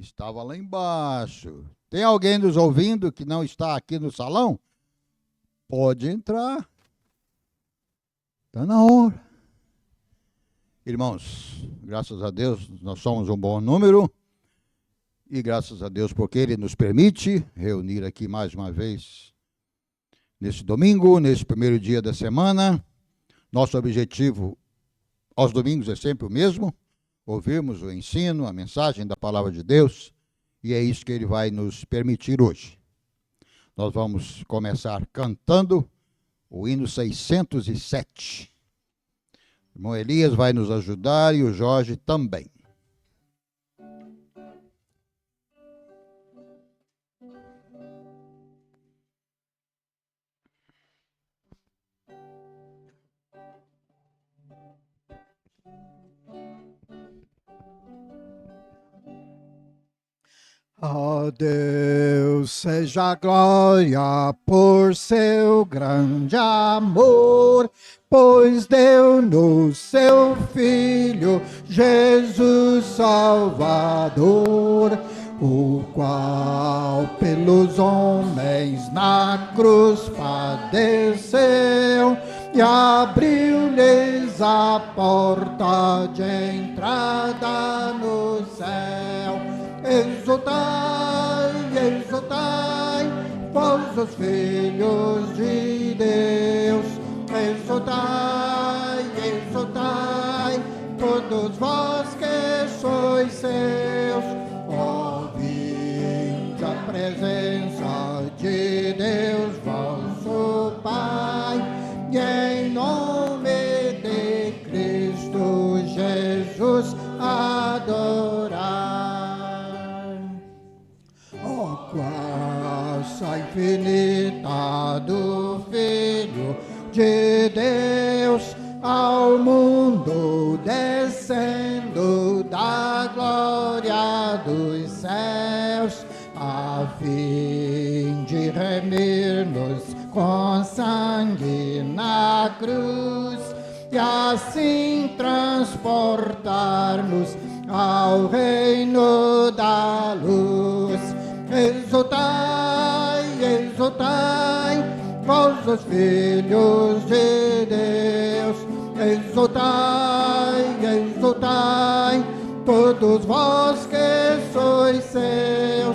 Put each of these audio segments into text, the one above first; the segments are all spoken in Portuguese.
Estava lá embaixo. Tem alguém nos ouvindo que não está aqui no salão? Pode entrar. Está na hora. Irmãos, graças a Deus, nós somos um bom número. E graças a Deus porque Ele nos permite reunir aqui mais uma vez nesse domingo, nesse primeiro dia da semana. Nosso objetivo aos domingos é sempre o mesmo: ouvirmos o ensino, a mensagem da palavra de Deus, e é isso que Ele vai nos permitir hoje. Nós vamos começar cantando o hino 607. O irmão Elias vai nos ajudar e o Jorge também. A Deus seja a glória por seu grande amor, pois deu-nos seu Filho, Jesus Salvador, o qual pelos homens na cruz padeceu e abriu-lhes a porta de entrada no céu. Exultai, exultai, vós os filhos de Deus. Exultai, exultai, todos vós que sois seus. Ó, vinde a presença de Deus, vosso Pai, e em nome de Cristo Jesus adorai. Graça infinita do Filho de Deus ao mundo descendo da glória dos céus, a fim de remir-nos com sangue na cruz e assim transportar-nos ao reino da luz. Exultai, exultai, vós os filhos de Deus. Exultai, exultai, todos vós que sois seus.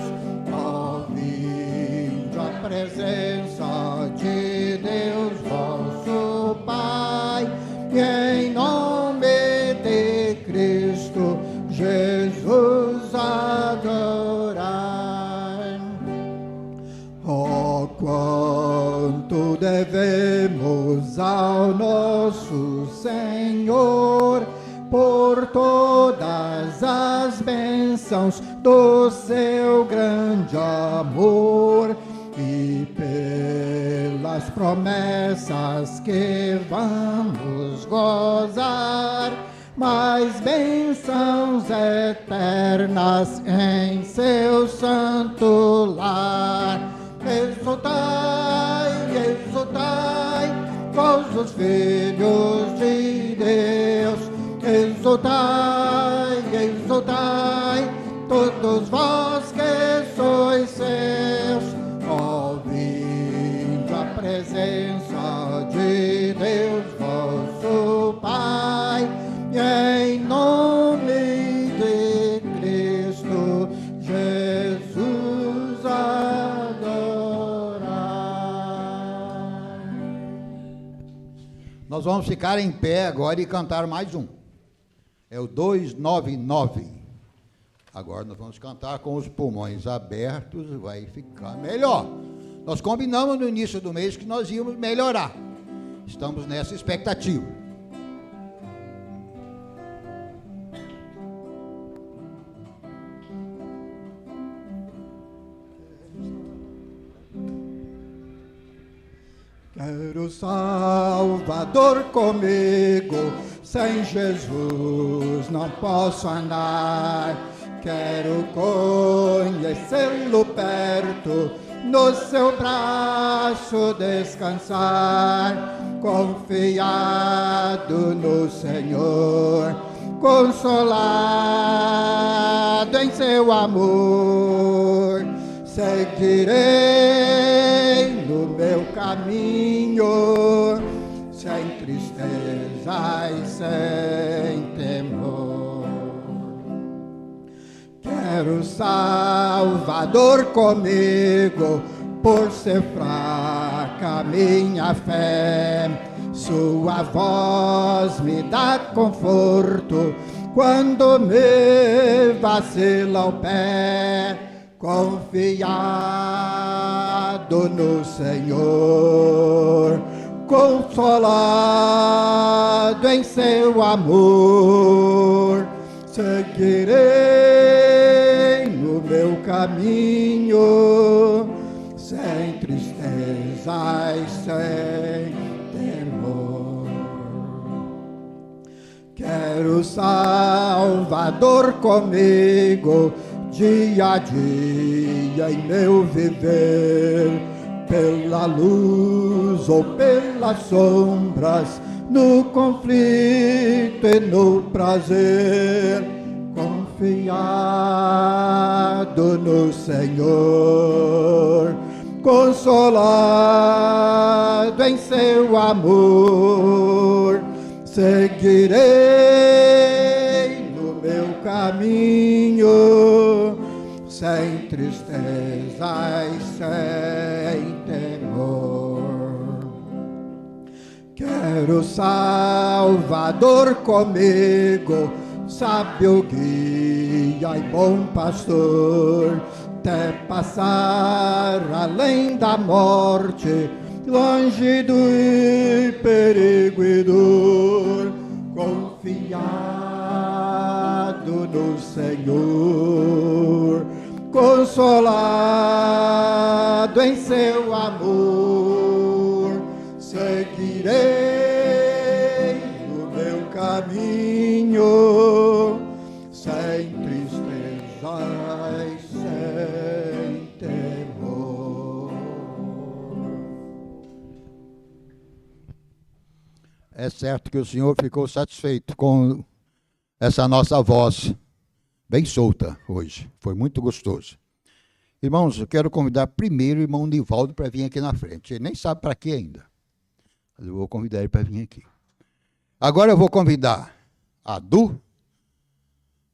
Ó, vinde a presença de Deus, vosso Pai, e em nome de Cristo Jesus adorai. Oh, quanto devemos ao nosso Senhor por todas as bênçãos do seu grande amor e pelas promessas que vamos gozar, mais bênçãos eternas em seu santo lar. Exultai, exultai, vós os filhos de Deus. Exultai, exultai, todos vós que sois seus. Ó, vinde a presença de Deus, vosso Pai, e em nome de Cristo Jesus adorai. Nós vamos ficar em pé agora e cantar mais um. É o 299. Agora nós vamos cantar com os pulmões abertos, vai ficar melhor. Nós combinamos no início do mês que nós íamos melhorar. Estamos nessa expectativa. Quero Salvador comigo, sem Jesus não posso andar. Quero conhecê-lo perto no seu braço descansar, confiado no Senhor, consolado em seu amor. Seguirei no meu caminho, sem tristeza e sem temor. Quero o Salvador comigo, por ser fraca minha fé. Sua voz me dá conforto quando me vacila o pé. Confiado no Senhor, consolado em seu amor, seguirei no meu caminho, sem tristeza e sem temor. Quero o Salvador comigo, dia a dia em meu viver, pela luz ou pelas sombras, no conflito e no prazer, confiado no Senhor, consolado em seu amor, seguirei no meu caminho, sem tristeza e sem temor. Quero o Salvador comigo, sábio guia e bom pastor, até passar além da morte, longe do perigo e dor, confiado no Senhor, consolado em seu amor, seguirei no meu caminho, sem tristeza e sem temor. É certo que o Senhor ficou satisfeito com essa nossa voz bem solta hoje. Foi muito gostoso. Irmãos, eu quero convidar primeiro o irmão Nivaldo para vir aqui na frente. Ele nem sabe para quê ainda. Mas eu vou convidar ele para vir aqui. Agora eu vou convidar a Du,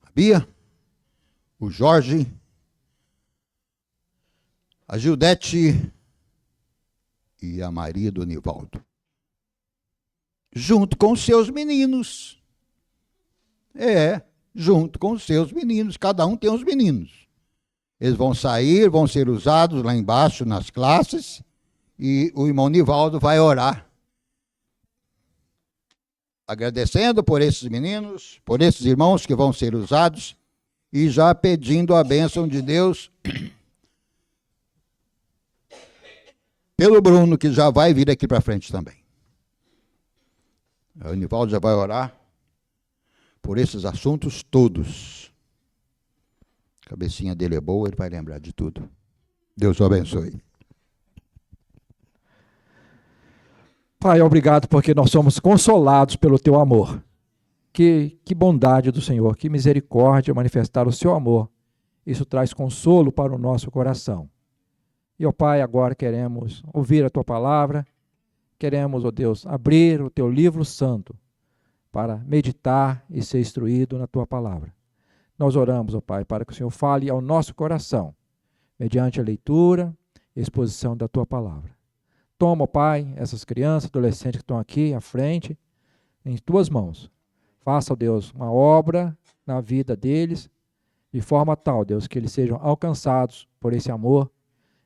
a Bia, o Jorge, a Gildete e a Maria do Nivaldo, junto com os seus meninos. Junto com os seus meninos. Cada um tem uns meninos. Eles vão sair, vão ser usados lá embaixo nas classes, e o irmão Nivaldo vai orar, agradecendo por esses meninos, por esses irmãos que vão ser usados, e já pedindo a bênção de Deus pelo Bruno, que já vai vir aqui para frente também. O Nivaldo já vai orar por esses assuntos todos. A cabecinha dele é boa, ele vai lembrar de tudo. Deus o abençoe. Pai, obrigado porque nós somos consolados pelo teu amor. Que bondade do Senhor, que misericórdia manifestar o seu amor. Isso traz consolo para o nosso coração. E, ó Pai, agora queremos ouvir a tua palavra, queremos, ó Deus, abrir o teu livro santo para meditar e ser instruído na tua palavra. Nós oramos, ó Pai, para que o Senhor fale ao nosso coração, mediante a leitura e exposição da tua palavra. Toma, ó Pai, essas crianças, adolescentes que estão aqui à frente, em tuas mãos. Faça, ó Deus, uma obra na vida deles, de forma tal, Deus, que eles sejam alcançados por esse amor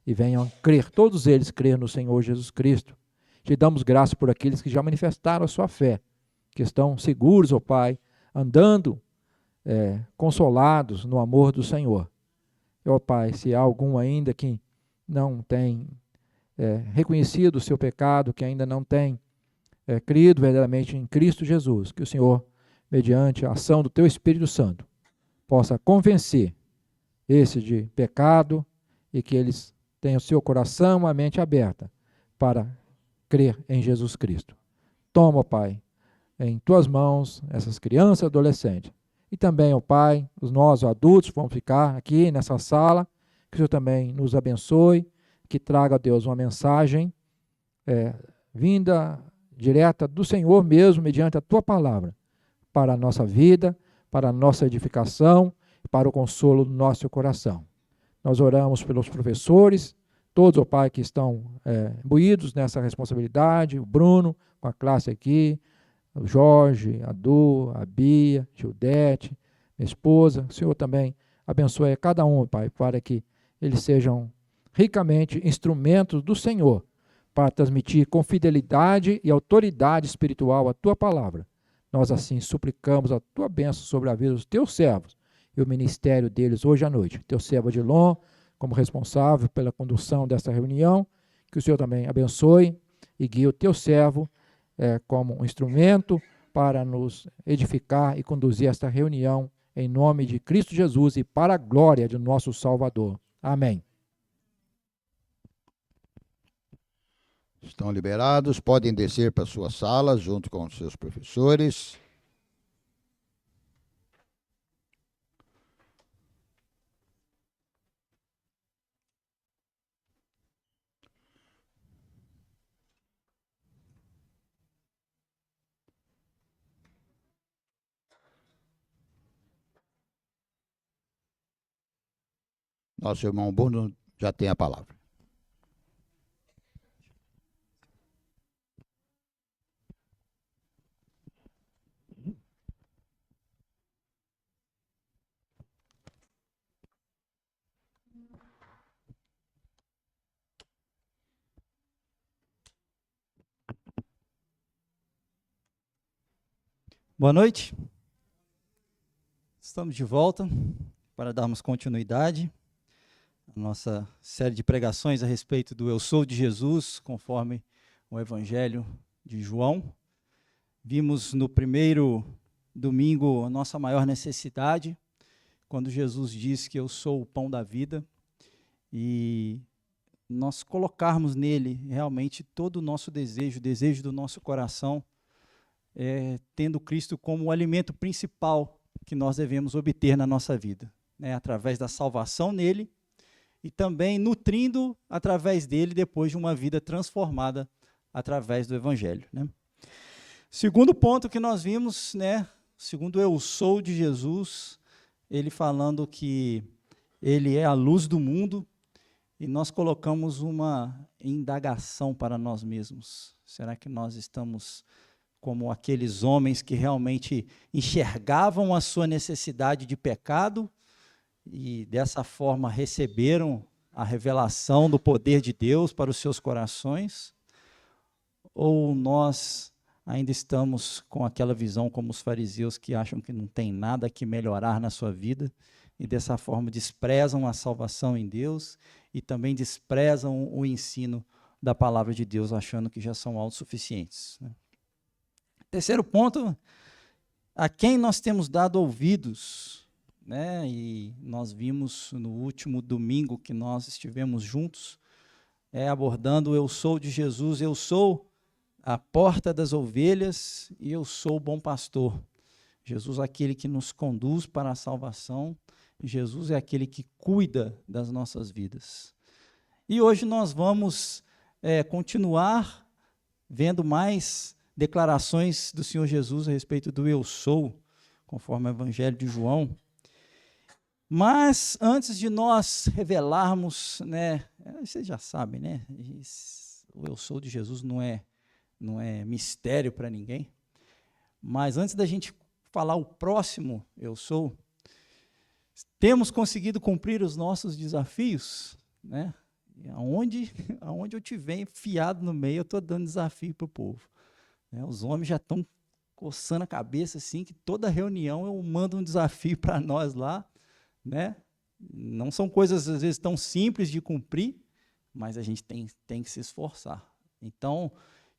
e venham crer, todos eles crer no Senhor Jesus Cristo. Te damos graça por aqueles que já manifestaram a sua fé, que estão seguros, ó Pai, andando consolados no amor do Senhor. Ó Pai, se há algum ainda que não tem reconhecido o seu pecado, que ainda não tem crido verdadeiramente em Cristo Jesus, que o Senhor, mediante a ação do teu Espírito Santo, possa convencer esse de pecado e que eles tenha o seu coração, a mente aberta para crer em Jesus Cristo. Toma, ó Pai, em tuas mãos essas crianças e adolescentes. E também, ó Pai, nós, adultos, vamos ficar aqui nessa sala, que o Senhor também nos abençoe, que traga, Deus, uma mensagem vinda direta do Senhor mesmo, mediante a tua palavra, para a nossa vida, para a nossa edificação, para o consolo do nosso coração. Nós oramos pelos professores, todos, ó Pai, que estão imbuídos nessa responsabilidade, o Bruno, com a classe aqui, o Jorge, a Du, a Bia, Gildete, minha esposa. O Senhor também abençoe a cada um, Pai, para que eles sejam ricamente instrumentos do Senhor, para transmitir com fidelidade e autoridade espiritual a tua palavra. Nós assim suplicamos a tua bênção sobre a vida dos teus servos e o ministério deles hoje à noite. Teu servo Adilon, como responsável pela condução desta reunião, que o Senhor também abençoe e guie o teu servo como um instrumento para nos edificar e conduzir esta reunião em nome de Cristo Jesus e para a glória de nosso Salvador. Amém. Estão liberados, podem descer para suas salas junto com os seus professores. Nosso irmão Bruno já tem a palavra. Boa noite. Estamos de volta para darmos continuidade à nossa série de pregações a respeito do Eu Sou de Jesus, conforme o Evangelho de João. Vimos no primeiro domingo a nossa maior necessidade, quando Jesus diz que eu sou o pão da vida, e nós colocarmos nele realmente todo o nosso desejo, o desejo do nosso coração, tendo Cristo como o alimento principal que nós devemos obter na nossa vida, através da salvação nele e também nutrindo através dele depois de uma vida transformada através do Evangelho. Segundo ponto que nós vimos, segundo eu sou de Jesus, ele falando que ele é a luz do mundo, e nós colocamos uma indagação para nós mesmos. Será que nós estamos como aqueles homens que realmente enxergavam a sua necessidade de pecado e dessa forma receberam a revelação do poder de Deus para os seus corações? Ou nós ainda estamos com aquela visão como os fariseus que acham que não tem nada que melhorar na sua vida e dessa forma desprezam a salvação em Deus e também desprezam o ensino da palavra de Deus, achando que já são autossuficientes, Terceiro ponto, a quem nós temos dado ouvidos, e nós vimos no último domingo que nós estivemos juntos, abordando o eu sou de Jesus, eu sou a porta das ovelhas e eu sou o bom pastor. Jesus é aquele que nos conduz para a salvação, Jesus é aquele que cuida das nossas vidas. E hoje nós vamos continuar vendo mais declarações do Senhor Jesus a respeito do eu sou, conforme o Evangelho de João. Mas antes de nós revelarmos, vocês já sabem, o eu sou de Jesus não é mistério para ninguém. Mas antes da gente falar o próximo eu sou, temos conseguido cumprir os nossos desafios, Aonde eu estiver enfiado no meio, eu estou dando desafio para o povo. Os homens já estão coçando a cabeça, assim, que toda reunião eu mando um desafio para nós lá, Não são coisas, às vezes, tão simples de cumprir, mas a gente tem que se esforçar. Então,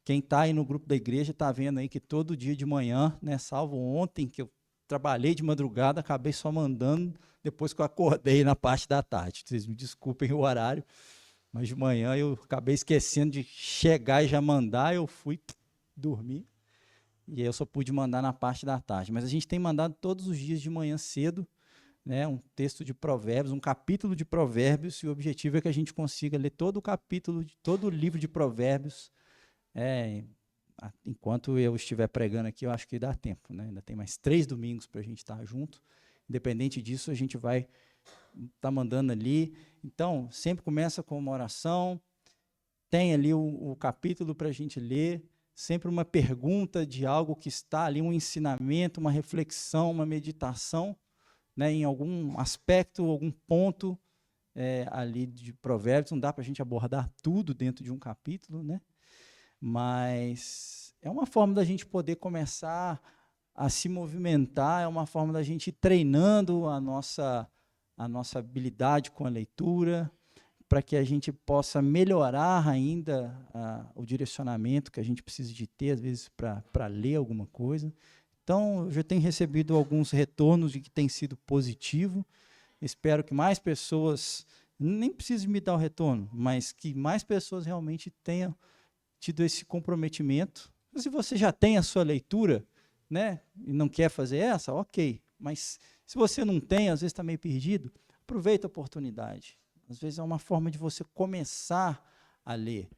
quem está aí no grupo da igreja está vendo aí que todo dia de manhã, salvo ontem, que eu trabalhei de madrugada, acabei só mandando depois que eu acordei na parte da tarde. Vocês me desculpem o horário, Mas de manhã eu acabei esquecendo de chegar e já mandar, eu fui dormir. E aí eu só pude mandar na parte da tarde. Mas a gente tem mandado todos os dias de manhã cedo, né, um texto de Provérbios, um capítulo de Provérbios, e o objetivo é que a gente consiga ler todo o capítulo, todo o livro de Provérbios. Enquanto eu estiver pregando aqui, eu acho que dá tempo, né? Ainda tem mais 3 domingos para a gente estar junto. Independente disso, a gente vai estar mandando ali. Então, sempre começa com uma oração, tem ali o capítulo para a gente ler, sempre uma pergunta de algo que está ali, um ensinamento, uma reflexão, uma meditação, né, em algum aspecto, algum ponto ali de Provérbios. Não dá para a gente abordar tudo dentro de um capítulo, né? Mas é uma forma da gente poder começar a se movimentar, é uma forma da gente ir treinando a nossa habilidade com a leitura, para que a gente possa melhorar ainda o direcionamento que a gente precisa de ter, às vezes, para ler alguma coisa. Então, eu já tenho recebido alguns retornos de que tem sido positivo. Espero que mais pessoas, nem precisem me dar o retorno, mas que mais pessoas realmente tenham tido esse comprometimento. Se você já tem a sua leitura, né, e não quer fazer essa, ok. Mas se você não tem, às vezes está meio perdido, aproveita a oportunidade. Às vezes é uma forma de você começar a ler,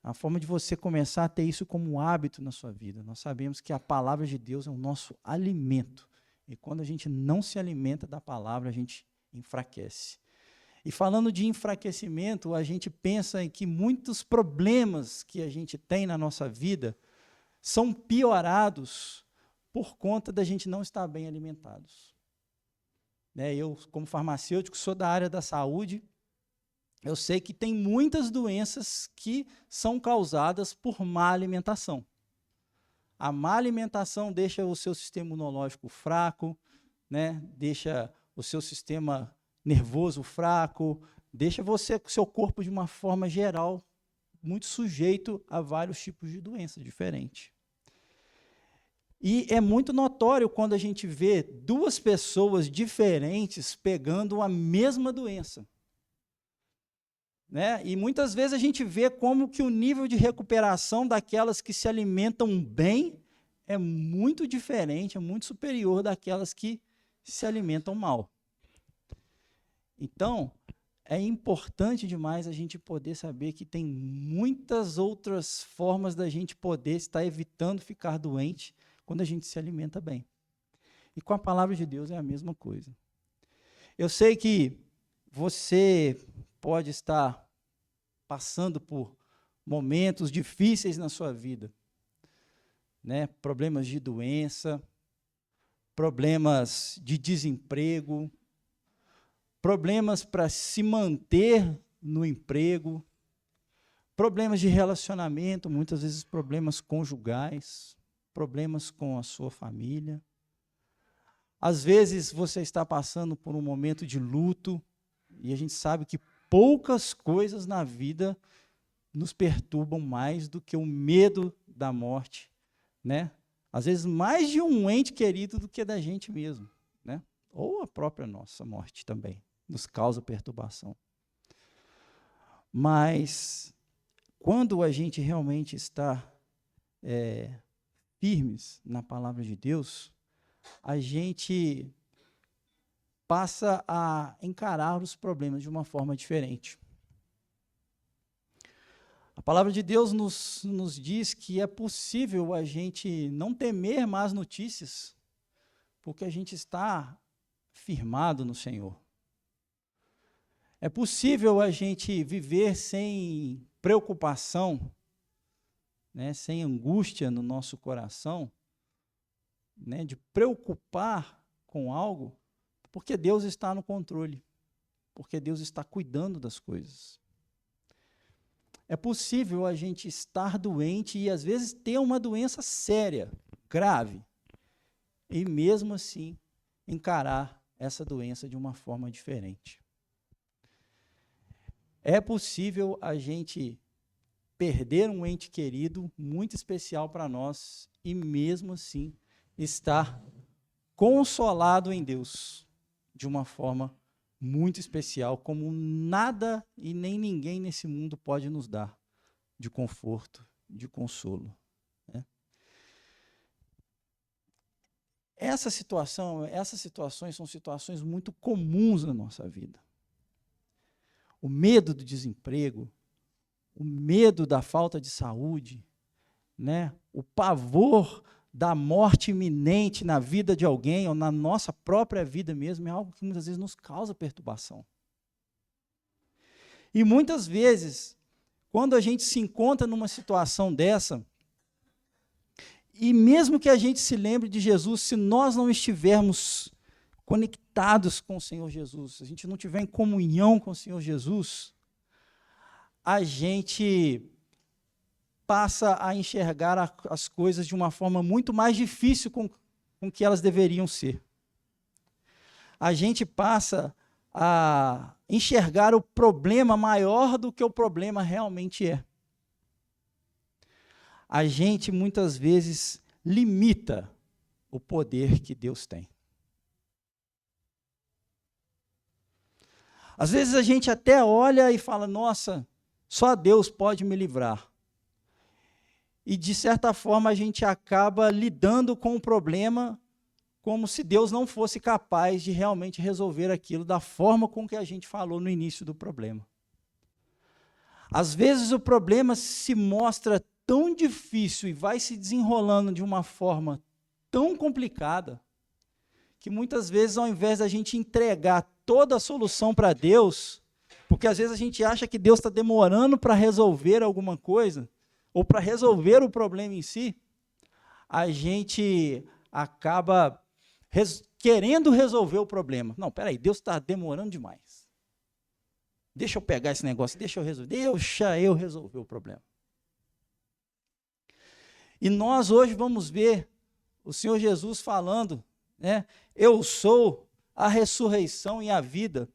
uma forma de você começar a ter isso como um hábito na sua vida. Nós sabemos que a palavra de Deus é o nosso alimento. E quando a gente não se alimenta da palavra, a gente enfraquece. E falando de enfraquecimento, a gente pensa em que muitos problemas que a gente tem na nossa vida são piorados por conta da gente não estar bem alimentados. Eu, como farmacêutico, sou da área da saúde, eu sei que tem muitas doenças que são causadas por má alimentação. A má alimentação deixa o seu sistema imunológico fraco, né? Deixa o seu sistema nervoso fraco, deixa seu corpo, de uma forma geral, muito sujeito a vários tipos de doenças diferentes. E é muito notório quando a gente vê 2 pessoas diferentes pegando a mesma doença. Né? E muitas vezes a gente vê como que o nível de recuperação daquelas que se alimentam bem é muito diferente, é muito superior daquelas que se alimentam mal. Então, é importante demais a gente poder saber que tem muitas outras formas da gente poder estar evitando ficar doente quando a gente se alimenta bem. E com a palavra de Deus é a mesma coisa. Eu sei que você pode estar passando por momentos difíceis na sua vida, né? Problemas de doença, problemas de desemprego, problemas para se manter no emprego, problemas de relacionamento, muitas vezes problemas conjugais, problemas com a sua família. Às vezes você está passando por um momento de luto, e a gente sabe que poucas coisas na vida nos perturbam mais do que o medo da morte, né? Às vezes mais de um ente querido do que da gente mesmo, né? Ou a própria nossa morte também nos causa perturbação. Mas quando a gente realmente está firmes na palavra de Deus, a gente passa a encarar os problemas de uma forma diferente. A palavra de Deus nos diz que é possível a gente não temer más notícias, porque a gente está firmado no Senhor. É possível a gente viver sem preocupação, né, sem angústia no nosso coração, né, de preocupar com algo, porque Deus está no controle, porque Deus está cuidando das coisas. É possível a gente estar doente e, às vezes, ter uma doença séria, grave, e mesmo assim encarar essa doença de uma forma diferente. É possível a gente perder um ente querido muito especial para nós e mesmo assim estar consolado em Deus de uma forma muito especial, como nada e nem ninguém nesse mundo pode nos dar, de conforto, de consolo, né? Essas situações são situações muito comuns na nossa vida. O medo do desemprego, o medo da falta de saúde, né? O pavor da morte iminente na vida de alguém ou na nossa própria vida mesmo é algo que muitas vezes nos causa perturbação. E muitas vezes, quando a gente se encontra numa situação dessa, e mesmo que a gente se lembre de Jesus, se nós não estivermos conectados com o Senhor Jesus, se a gente não estiver em comunhão com o Senhor Jesus, a gente passa a enxergar as coisas de uma forma muito mais difícil com que elas deveriam ser. A gente passa a enxergar o problema maior do que o problema realmente é. A gente, muitas vezes, limita o poder que Deus tem. Às vezes a gente até olha e fala, nossa, só Deus pode me livrar. E, de certa forma, a gente acaba lidando com o problema como se Deus não fosse capaz de realmente resolver aquilo da forma com que a gente falou no início do problema. Às vezes o problema se mostra tão difícil e vai se desenrolando de uma forma tão complicada, que muitas vezes, ao invés da gente entregar toda a solução para Deus, porque às vezes a gente acha que Deus está demorando para resolver alguma coisa, ou para resolver o problema em si, a gente acaba querendo resolver o problema. Não, peraí, Deus está demorando demais. Deixa eu pegar esse negócio, deixa eu resolver o problema. E nós hoje vamos ver o Senhor Jesus falando, né? Eu sou a ressurreição e a vida.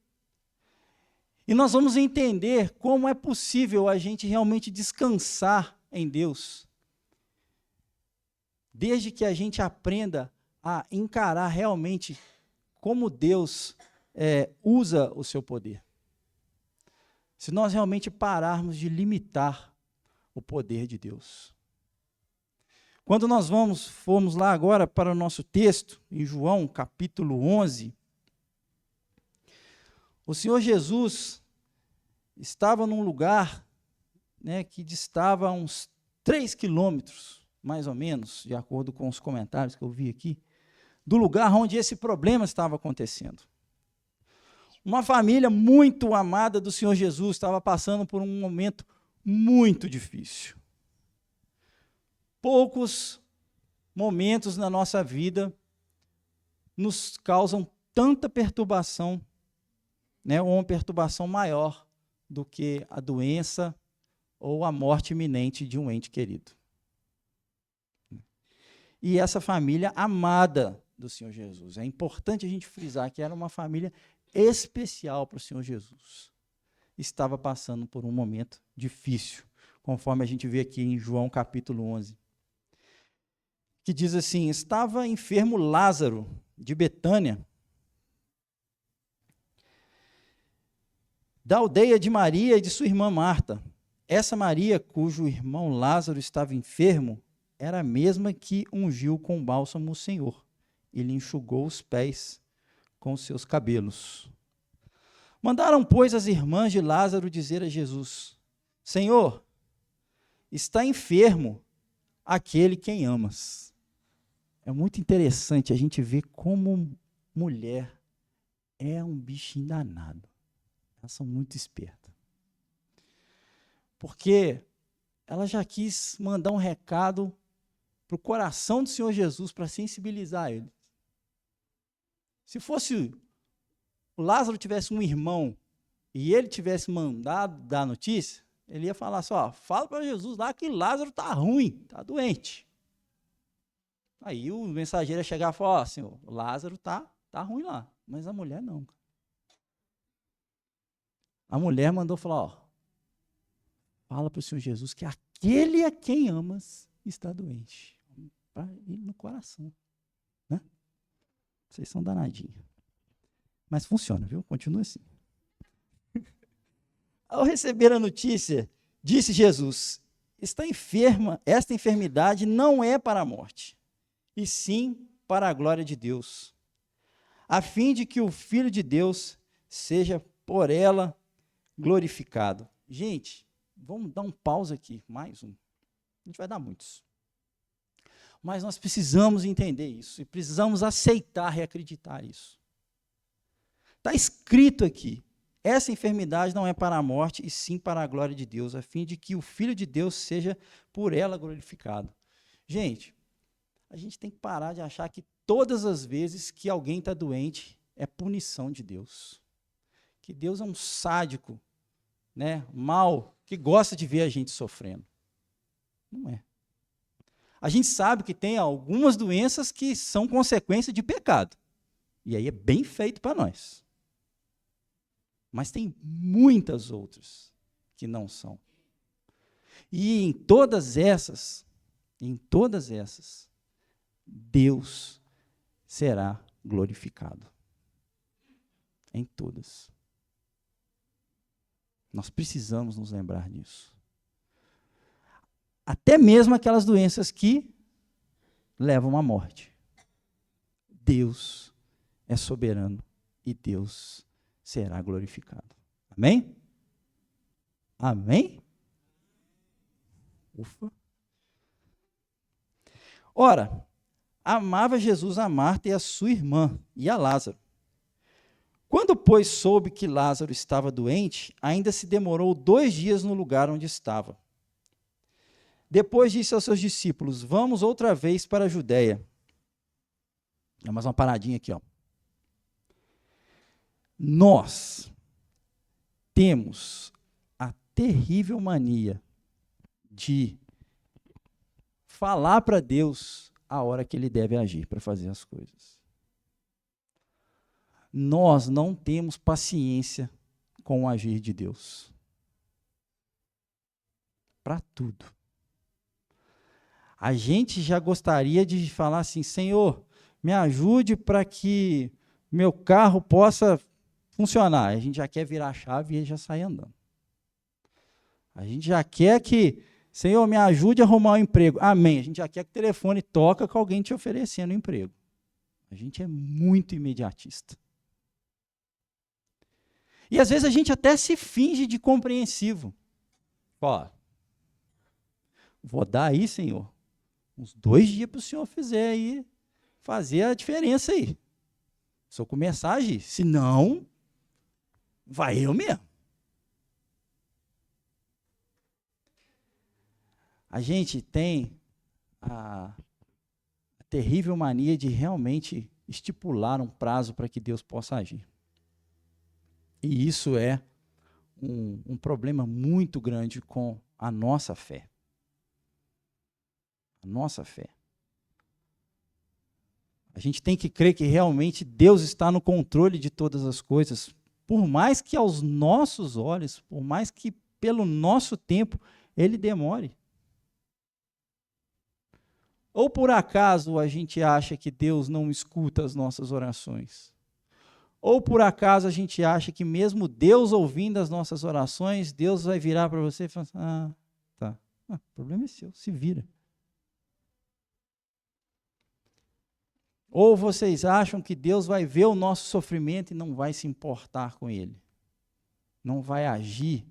E nós vamos entender como é possível a gente realmente descansar em Deus, desde que a gente aprenda a encarar realmente como Deus usa o seu poder. Se nós realmente pararmos de limitar o poder de Deus. Quando nós formos lá agora para o nosso texto, em João capítulo 11, o Senhor Jesus estava num lugar, né, que distava uns 3 quilômetros, mais ou menos, de acordo com os comentários que eu vi aqui, do lugar onde esse problema estava acontecendo. Uma família muito amada do Senhor Jesus estava passando por um momento muito difícil. Poucos momentos na nossa vida nos causam tanta perturbação, né, ou uma perturbação maior do que a doença ou a morte iminente de um ente querido. E essa família amada do Senhor Jesus, é importante a gente frisar que era uma família especial para o Senhor Jesus, estava passando por um momento difícil, conforme a gente vê aqui em João capítulo 11, que diz assim, estava enfermo Lázaro, de Betânia, da aldeia de Maria e de sua irmã Marta. Essa Maria, cujo irmão Lázaro estava enfermo, era a mesma que ungiu com bálsamo o Senhor e lhe enxugou os pés com os seus cabelos. Mandaram, pois, as irmãs de Lázaro dizer a Jesus, Senhor, está enfermo aquele quem amas. É muito interessante a gente ver como mulher é um bichinho danado. Elas são muito espertas. Porque ela já quis mandar um recado para o coração do Senhor Jesus para sensibilizar ele. Se fosse o Lázaro tivesse um irmão e ele tivesse mandado dar notícia, ele ia falar só, fala para Jesus lá que Lázaro está ruim, está doente. Aí o mensageiro ia chegar e falar, Senhor, o Lázaro tá ruim lá, mas a mulher não. A mulher mandou falar, fala para o Senhor Jesus que aquele a quem amas está doente. Para ir no coração. Né? Vocês são danadinhos. Mas funciona, viu? Continua assim. Ao receber a notícia, disse Jesus: está enferma, esta enfermidade não é para a morte, e sim para a glória de Deus, a fim de que o Filho de Deus seja por ela glorificado. Gente, vamos dar um pause aqui, mais um. A gente vai dar muitos. Mas nós precisamos entender isso, e precisamos aceitar e acreditar isso. Está escrito aqui: essa enfermidade não é para a morte, e sim para a glória de Deus, a fim de que o Filho de Deus seja por ela glorificado. Gente, a gente tem que parar de achar que todas as vezes que alguém está doente é punição de Deus. Que Deus é um sádico, né, mau, que gosta de ver a gente sofrendo. Não é. A gente sabe que tem algumas doenças que são consequência de pecado. E aí é bem feito para nós. Mas tem muitas outras que não são. E em todas essas, Deus será glorificado. Em todas. Nós precisamos nos lembrar disso. Até mesmo aquelas doenças que levam à morte. Deus é soberano e Deus será glorificado. Amém? Amém? Ufa. Ora, amava Jesus a Marta e a sua irmã e a Lázaro. Quando, pois, soube que Lázaro estava doente, ainda se demorou 2 dias no lugar onde estava. Depois disse aos seus discípulos: vamos outra vez para a Judéia. É mais uma paradinha aqui, ó. Nós temos a terrível mania de falar para Deus a hora que Ele deve agir para fazer as coisas. Nós não temos paciência com o agir de Deus. Para tudo. A gente já gostaria de falar assim: Senhor, me ajude para que meu carro possa funcionar. A gente já quer virar a chave e já sai andando. A gente já quer que, Senhor, me ajude a arrumar um emprego. Amém. A gente já quer que o telefone toque com alguém te oferecendo um emprego. A gente é muito imediatista. E às vezes a gente até se finge de compreensivo. Ó, vou dar aí, Senhor, uns 2 dias para o Senhor fazer a diferença aí. Se eu começar a agir. Se não, vai eu mesmo. A gente tem a terrível mania de realmente estipular um prazo para que Deus possa agir. E isso é um problema muito grande com a nossa fé. A nossa fé. A gente tem que crer que realmente Deus está no controle de todas as coisas, por mais que aos nossos olhos, por mais que pelo nosso tempo Ele demore. Ou por acaso a gente acha que Deus não escuta as nossas orações? Ou por acaso a gente acha que mesmo Deus ouvindo as nossas orações, Deus vai virar para você e falar assim: tá, o problema é seu, se vira. Ou vocês acham que Deus vai ver o nosso sofrimento e não vai se importar com ele? Não vai agir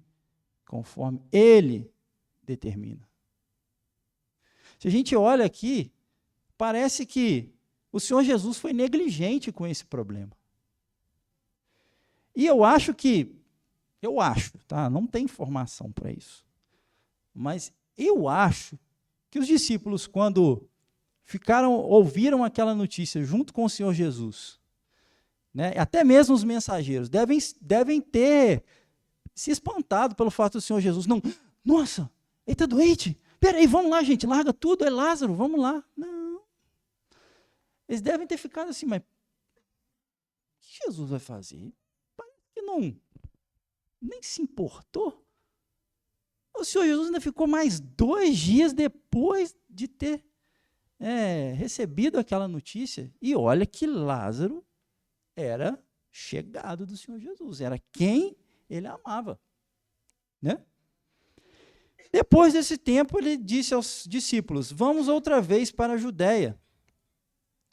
conforme Ele determina? Se a gente olha aqui, parece que o Senhor Jesus foi negligente com esse problema. E eu acho, tá? Não tem informação para isso. Mas eu acho que os discípulos, quando ouviram aquela notícia junto com o Senhor Jesus, né, até mesmo os mensageiros, devem ter se espantado pelo fato do Senhor Jesus. Não, nossa, ele está doente. Peraí, vamos lá, gente, larga tudo, é Lázaro, vamos lá. Não. Eles devem ter ficado assim, mas o que Jesus vai fazer? Que não, nem se importou. O Senhor Jesus ainda ficou mais 2 dias depois de ter recebido aquela notícia. E olha que Lázaro era chegado do Senhor Jesus, era quem ele amava, né? Depois desse tempo, ele disse aos discípulos: vamos outra vez para a Judéia.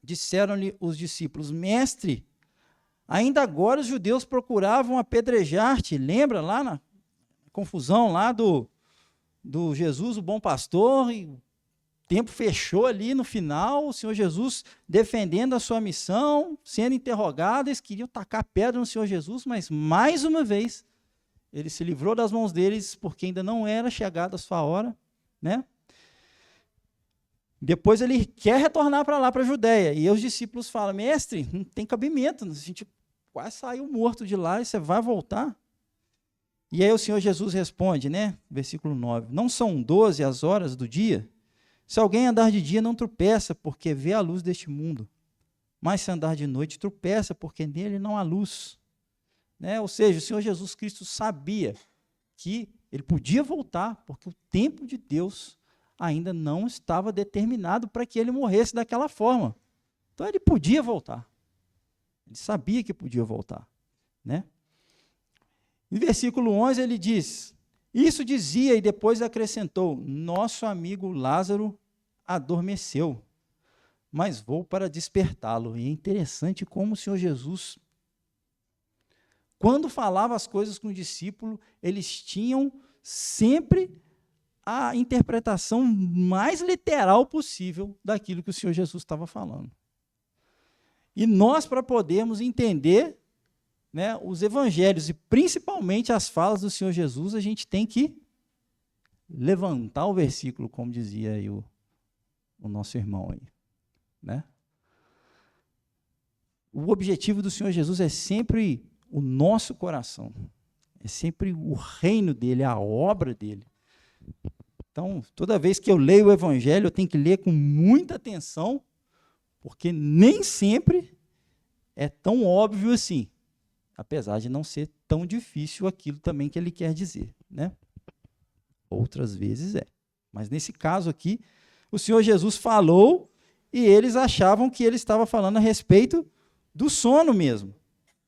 Disseram-lhe os discípulos: mestre, ainda agora os judeus procuravam apedrejar-te. Lembra lá na confusão lá do Jesus, o bom pastor, e o tempo fechou ali no final, o Senhor Jesus defendendo a sua missão, sendo interrogado, eles queriam tacar pedra no Senhor Jesus, mas mais uma vez ele se livrou das mãos deles, porque ainda não era chegada a sua hora, né? Depois ele quer retornar para lá, para a Judéia, e os discípulos falam: mestre, não tem cabimento, a gente quase saiu morto de lá, e você vai voltar? E aí o Senhor Jesus responde, né? Versículo 9: não são 12 as horas do dia? Se alguém andar de dia, não tropeça, porque vê a luz deste mundo. Mas se andar de noite, tropeça, porque nele não há luz. Né? Ou seja, o Senhor Jesus Cristo sabia que ele podia voltar, porque o tempo de Deus ainda não estava determinado para que ele morresse daquela forma. Então ele podia voltar. Ele sabia que podia voltar, né? Em versículo 11 ele diz: isso dizia e depois acrescentou: nosso amigo Lázaro adormeceu, mas vou para despertá-lo. E é interessante como o Senhor Jesus, quando falava as coisas com o discípulo, eles tinham sempre a interpretação mais literal possível daquilo que o Senhor Jesus estava falando. E nós, para podermos entender, né, os evangelhos e principalmente as falas do Senhor Jesus, a gente tem que levantar o versículo, como dizia aí o nosso irmão aí, né? O objetivo do Senhor Jesus é sempre o nosso coração, é sempre o reino dele, a obra dele. Então, toda vez que eu leio o evangelho, eu tenho que ler com muita atenção, porque nem sempre é tão óbvio assim, apesar de não ser tão difícil aquilo também que ele quer dizer, né? Outras vezes é. Mas nesse caso aqui, o Senhor Jesus falou e eles achavam que ele estava falando a respeito do sono mesmo.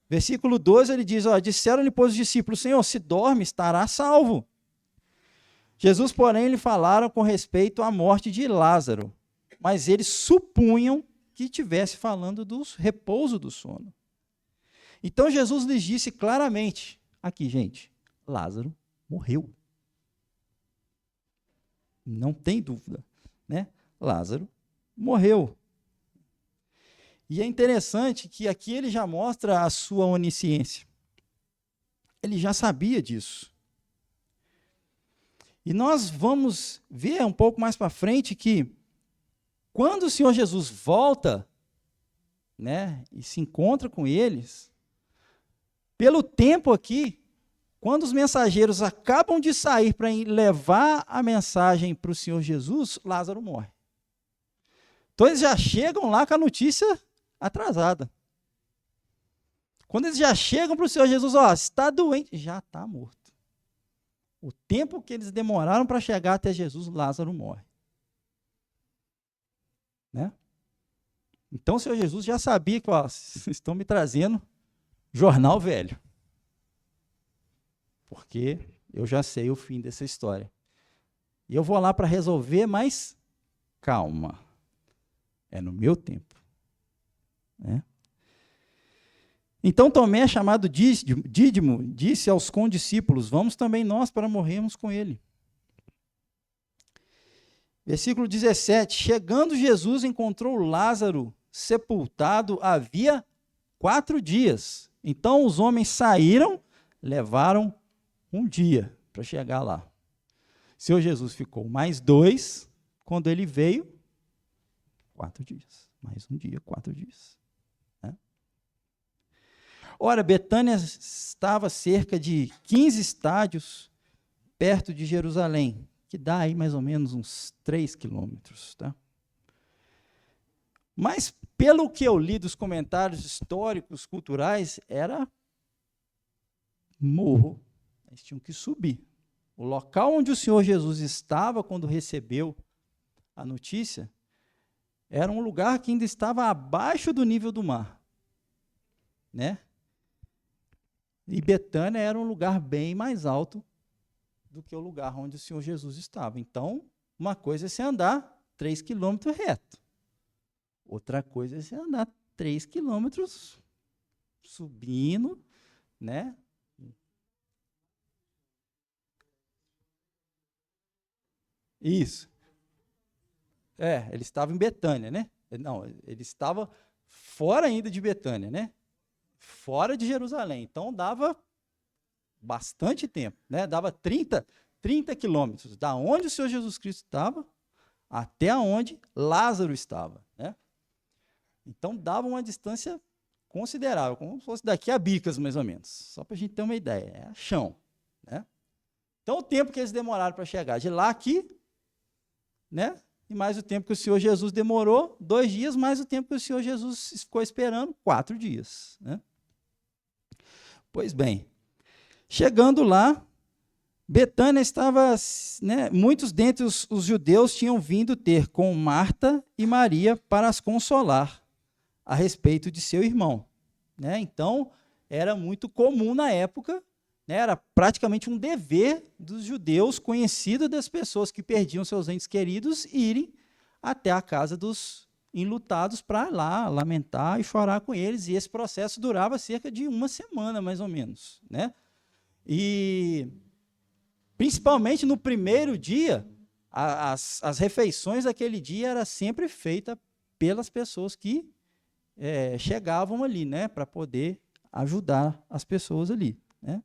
Versículo 12, ele diz: disseram-lhe, pois, os discípulos: Senhor, se dorme, estará salvo. Jesus, porém, lhe falaram com respeito à morte de Lázaro, mas eles supunham que estivesse falando do repouso do sono. Então Jesus lhes disse claramente, aqui, gente, Lázaro morreu. Não tem dúvida, né? Lázaro morreu. E é interessante que aqui ele já mostra a sua onisciência. Ele já sabia disso. E nós vamos ver um pouco mais para frente que quando o Senhor Jesus volta, né, e se encontra com eles, pelo tempo aqui, quando os mensageiros acabam de sair para levar a mensagem para o Senhor Jesus, Lázaro morre. Então eles já chegam lá com a notícia atrasada. Quando eles já chegam para o Senhor Jesus, está doente, já está morto. O tempo que eles demoraram para chegar até Jesus, Lázaro morre. Né? Então o Senhor Jesus já sabia que estão me trazendo jornal velho. Porque eu já sei o fim dessa história. E eu vou lá para resolver, mas calma. É no meu tempo. Né? Então Tomé, chamado Dídimo, disse aos condiscípulos: vamos também nós para morrermos com ele. Versículo 17: chegando Jesus, encontrou Lázaro sepultado havia 4 dias. Então os homens saíram, levaram um dia para chegar lá. O Senhor Jesus ficou mais 2, quando ele veio, 4 dias. Mais um dia, 4 dias. Né? Ora, Betânia estava a cerca de 15 estádios perto de Jerusalém, que dá aí mais ou menos uns 3 quilômetros. Tá? Mas, pelo que eu li dos comentários históricos, culturais, era morro. Eles tinham que subir. O local onde o Senhor Jesus estava quando recebeu a notícia era um lugar que ainda estava abaixo do nível do mar. Né? E Betânia era um lugar bem mais alto do que o lugar onde o Senhor Jesus estava. Então, uma coisa é você andar 3 quilômetros reto. Outra coisa é você andar 3 quilômetros subindo, né? Isso. Ele estava em Betânia, né? Não, ele estava fora ainda de Betânia, né? Fora de Jerusalém. Então, dava bastante tempo, né? Dava 30 quilômetros, da onde o Senhor Jesus Cristo estava até onde Lázaro estava, né? Então, dava uma distância considerável, como se fosse daqui a Bicas, mais ou menos, só para a gente ter uma ideia, é chão, né? Então, o tempo que eles demoraram para chegar de lá aqui, né? E mais o tempo que o Senhor Jesus demorou, 2 dias, mais o tempo que o Senhor Jesus ficou esperando, 4 dias, né? Pois bem, chegando lá, Betânia estava, né, muitos dentre os judeus tinham vindo ter com Marta e Maria para as consolar a respeito de seu irmão, né? Então, era muito comum na época, né, era praticamente um dever dos judeus, conhecido das pessoas que perdiam seus entes queridos, irem até a casa dos enlutados para lá lamentar e chorar com eles, e esse processo durava cerca de 1 semana, mais ou menos, né? E principalmente no primeiro dia, as refeições daquele dia era sempre feita pelas pessoas que chegavam ali, né, para poder ajudar as pessoas ali, né?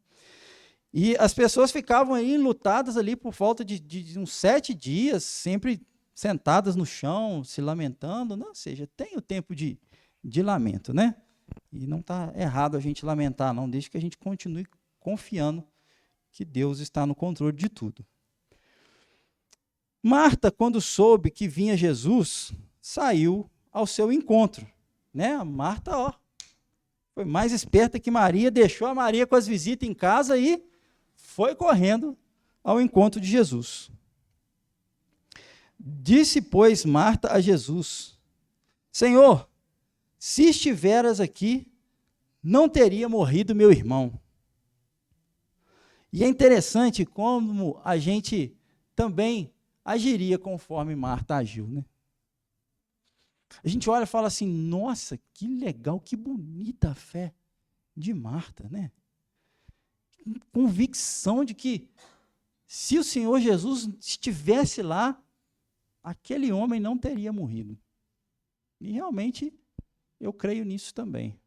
E as pessoas ficavam aí enlutadas ali por volta de uns 7 dias, sempre sentadas no chão, se lamentando, né? Ou seja, tem o tempo de lamento, né? E não está errado a gente lamentar, não, desde que a gente continue confiando que Deus está no controle de tudo. Marta, quando soube que vinha Jesus, saiu ao seu encontro, né? A Marta, ó, foi mais esperta que Maria, deixou a Maria com as visitas em casa e foi correndo ao encontro de Jesus. Disse, pois, Marta a Jesus: Senhor, se estiveras aqui, não teria morrido meu irmão. E é interessante como a gente também agiria conforme Marta agiu, né? A gente olha e fala assim: nossa, que legal, que bonita a fé de Marta, né? Convicção de que se o Senhor Jesus estivesse lá, aquele homem não teria morrido. E realmente eu creio nisso também.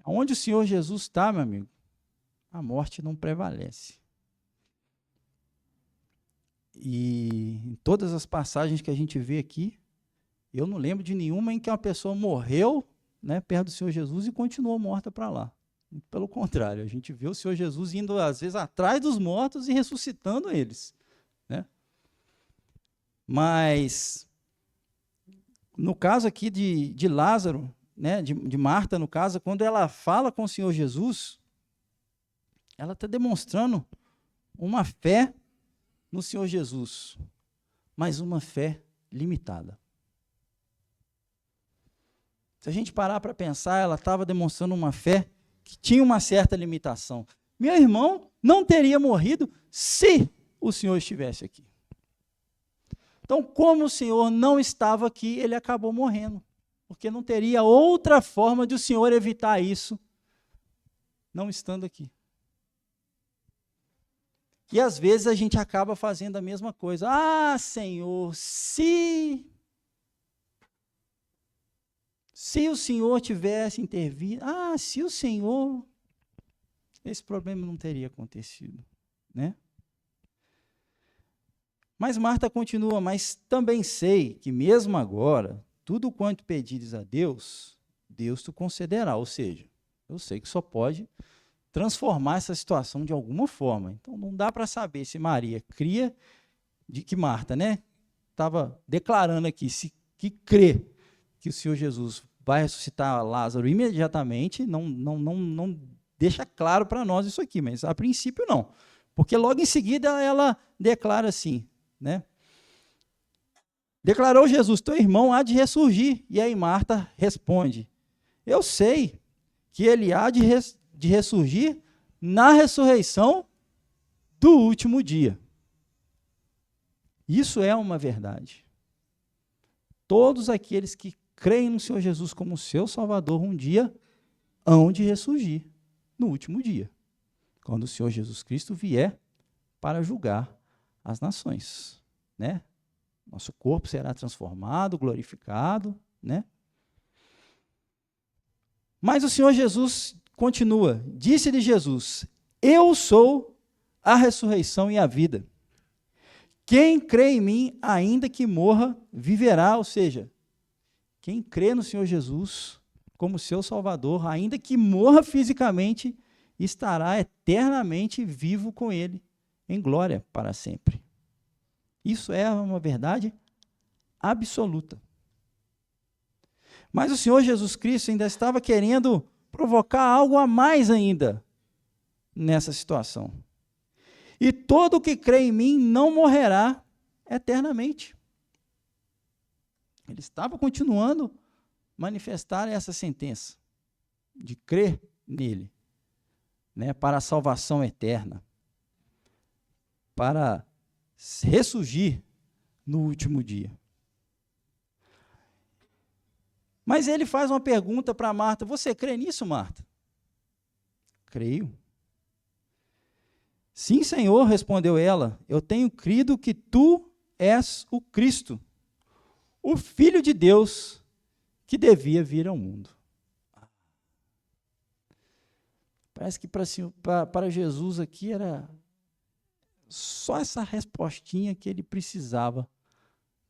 Onde o Senhor Jesus está, meu amigo, a morte não prevalece. E em todas as passagens que a gente vê aqui, eu não lembro de nenhuma em que uma pessoa morreu, né, perto do Senhor Jesus e continuou morta para lá. Pelo contrário, a gente vê o Senhor Jesus indo, às vezes, atrás dos mortos e ressuscitando eles, né? Mas, no caso aqui de Lázaro, né, de Marta, no caso, quando ela fala com o Senhor Jesus, ela está demonstrando uma fé no Senhor Jesus, mas uma fé limitada. Se a gente parar para pensar, ela estava demonstrando uma fé que tinha uma certa limitação. Meu irmão não teria morrido se o Senhor estivesse aqui. Então, como o Senhor não estava aqui, ele acabou morrendo, porque não teria outra forma de o Senhor evitar isso, não estando aqui. E às vezes a gente acaba fazendo a mesma coisa. Ah, Senhor, se o Senhor tivesse intervindo, se o Senhor, esse problema não teria acontecido, né? Mas Marta continua: mas também sei que mesmo agora, tudo quanto pedires a Deus, Deus te concederá. Ou seja, eu sei que só pode transformar essa situação de alguma forma. Então não dá para saber se Maria cria, de que Marta, né, estava declarando aqui, que crê que o Senhor Jesus vai ressuscitar Lázaro imediatamente, não deixa claro para nós isso aqui, mas a princípio não. Porque logo em seguida ela declara assim, né? Declarou Jesus: teu irmão há de ressurgir. E aí Marta responde: eu sei que ele há de de ressurgir na ressurreição do último dia. Isso é uma verdade. Todos aqueles que creem no Senhor Jesus como seu Salvador um dia hão de ressurgir no último dia, quando o Senhor Jesus Cristo vier para julgar as nações, né? Nosso corpo será transformado, glorificado, né? Mas o Senhor Jesus continua, disse-lhe Jesus, eu sou a ressurreição e a vida. Quem crê em mim, ainda que morra, viverá, ou seja, quem crê no Senhor Jesus como seu Salvador, ainda que morra fisicamente, estará eternamente vivo com Ele, em glória para sempre. Isso é uma verdade absoluta. Mas o Senhor Jesus Cristo ainda estava querendo provocar algo a mais ainda nessa situação. E todo o que crê em mim não morrerá eternamente. Ele estava continuando a manifestar essa sentença de crer nele, né, para a salvação eterna, para ressurgir no último dia. Mas ele faz uma pergunta para Marta, você crê nisso, Marta? Creio. Sim, Senhor, respondeu ela, eu tenho crido que tu és o Cristo, o Filho de Deus, que devia vir ao mundo. Parece que para Jesus aqui era só essa respostinha que ele precisava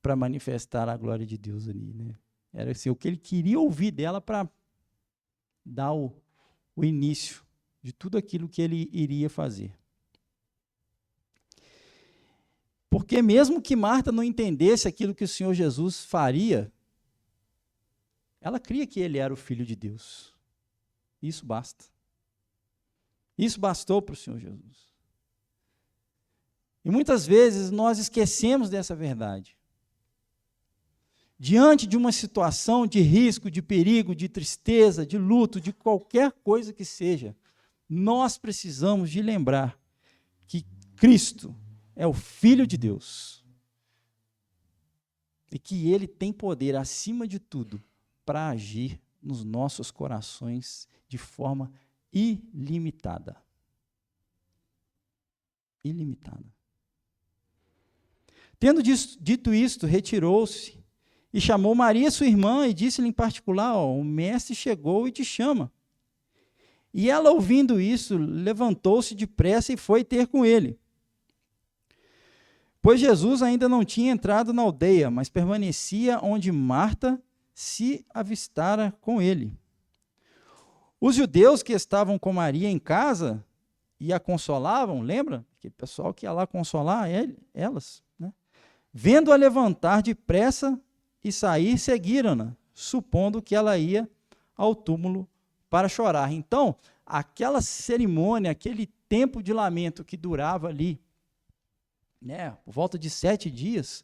para manifestar a glória de Deus ali, né? Era assim, o que ele queria ouvir dela para dar o início de tudo aquilo que ele iria fazer. Porque mesmo que Marta não entendesse aquilo que o Senhor Jesus faria, ela cria que ele era o Filho de Deus. Isso basta. Isso bastou para o Senhor Jesus. E muitas vezes nós esquecemos dessa verdade. Diante de uma situação de risco, de perigo, de tristeza, de luto, de qualquer coisa que seja, nós precisamos de lembrar que Cristo é o Filho de Deus e que Ele tem poder, acima de tudo, para agir nos nossos corações de forma ilimitada. Ilimitada. Tendo dito isto, retirou-se e chamou Maria, sua irmã, e disse-lhe em particular, o mestre chegou e te chama. E ela, ouvindo isso, levantou-se depressa e foi ter com ele. Pois Jesus ainda não tinha entrado na aldeia, mas permanecia onde Marta se avistara com ele. Os judeus que estavam com Maria em casa e a consolavam, lembra? Aquele pessoal que ia lá consolar elas, né? Vendo-a levantar depressa e sair, seguiram-na, supondo que ela ia ao túmulo para chorar. Então, aquela cerimônia, aquele tempo de lamento que durava ali, né, por volta de 7 dias,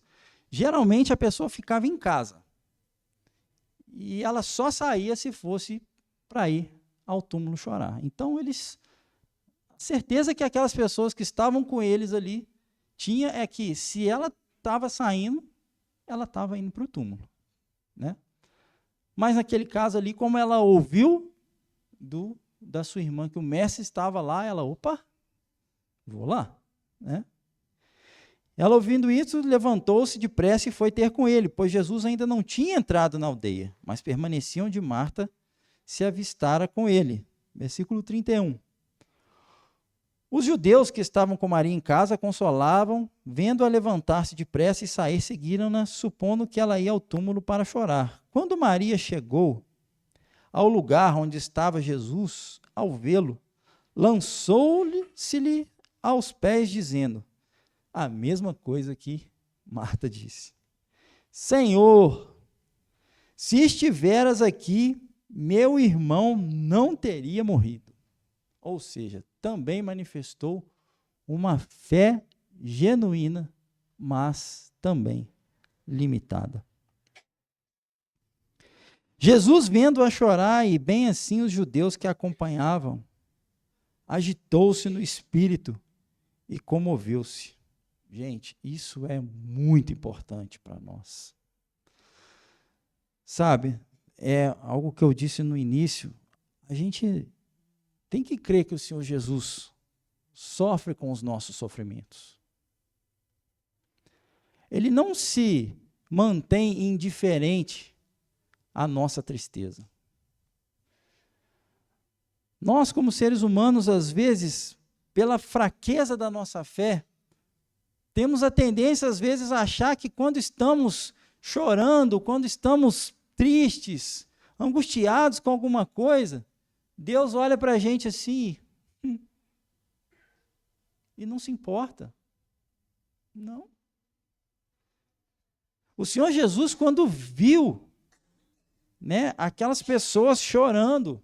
geralmente a pessoa ficava em casa. E ela só saía se fosse para ir ao túmulo chorar. Então, certeza que aquelas pessoas que estavam com eles ali, tinha é que se ela estava saindo, ela estava indo para o túmulo, né? Mas naquele caso ali, como ela ouviu da sua irmã que o mestre estava lá, ela, opa, vou lá, né? Ela, ouvindo isso, levantou-se depressa e foi ter com ele, pois Jesus ainda não tinha entrado na aldeia, mas permanecia onde Marta se avistara com ele. Versículo 31. Os judeus que estavam com Maria em casa consolavam, vendo-a levantar-se depressa e sair, seguiram-na, supondo que ela ia ao túmulo para chorar. Quando Maria chegou ao lugar onde estava Jesus, ao vê-lo, lançou-se-lhe aos pés, dizendo a mesma coisa que Marta disse. Senhor, se estiveras aqui, meu irmão não teria morrido. Ou seja, também manifestou uma fé genuína, mas também limitada. Jesus, vendo-a chorar, e bem assim os judeus que a acompanhavam, agitou-se no espírito e comoveu-se. Gente, isso é muito importante para nós. Sabe, é algo que eu disse no início, a gente tem que crer que o Senhor Jesus sofre com os nossos sofrimentos. Ele não se mantém indiferente à nossa tristeza. Nós, como seres humanos, às vezes, pela fraqueza da nossa fé, temos a tendência, às vezes, a achar que quando estamos chorando, quando estamos tristes, angustiados com alguma coisa, Deus olha para a gente assim e não se importa. Não. O Senhor Jesus, quando viu, né, aquelas pessoas chorando,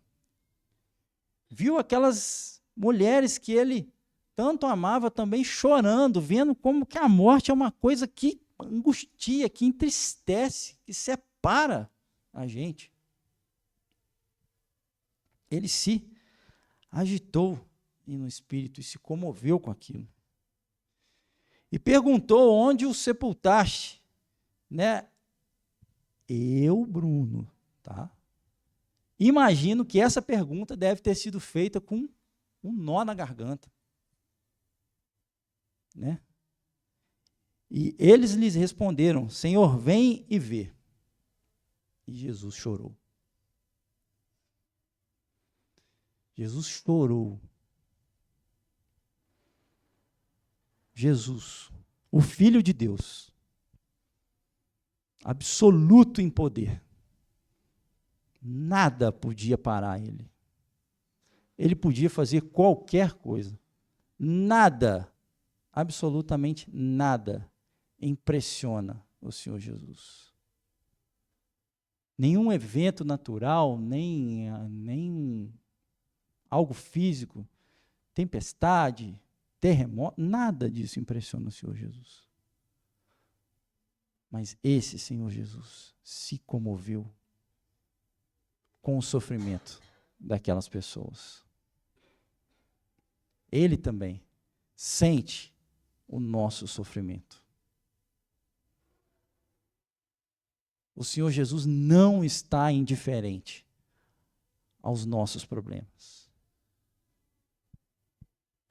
viu aquelas mulheres que ele tanto amava também chorando, vendo como que a morte é uma coisa que angustia, que entristece, que separa a gente. Ele se agitou no espírito e se comoveu com aquilo. E perguntou: onde o sepultaste? Né? Eu, Bruno, tá? Imagino que essa pergunta deve ter sido feita com um nó na garganta. Né? E eles lhes responderam: Senhor, vem e vê. E Jesus chorou. Jesus chorou. Jesus, o Filho de Deus, absoluto em poder, nada podia parar ele. Ele podia fazer qualquer coisa. Nada, absolutamente nada, impressiona o Senhor Jesus. Nenhum evento natural, nem algo físico, tempestade, terremoto, nada disso impressiona o Senhor Jesus. Mas esse Senhor Jesus se comoveu com o sofrimento daquelas pessoas. Ele também sente o nosso sofrimento. O Senhor Jesus não está indiferente aos nossos problemas.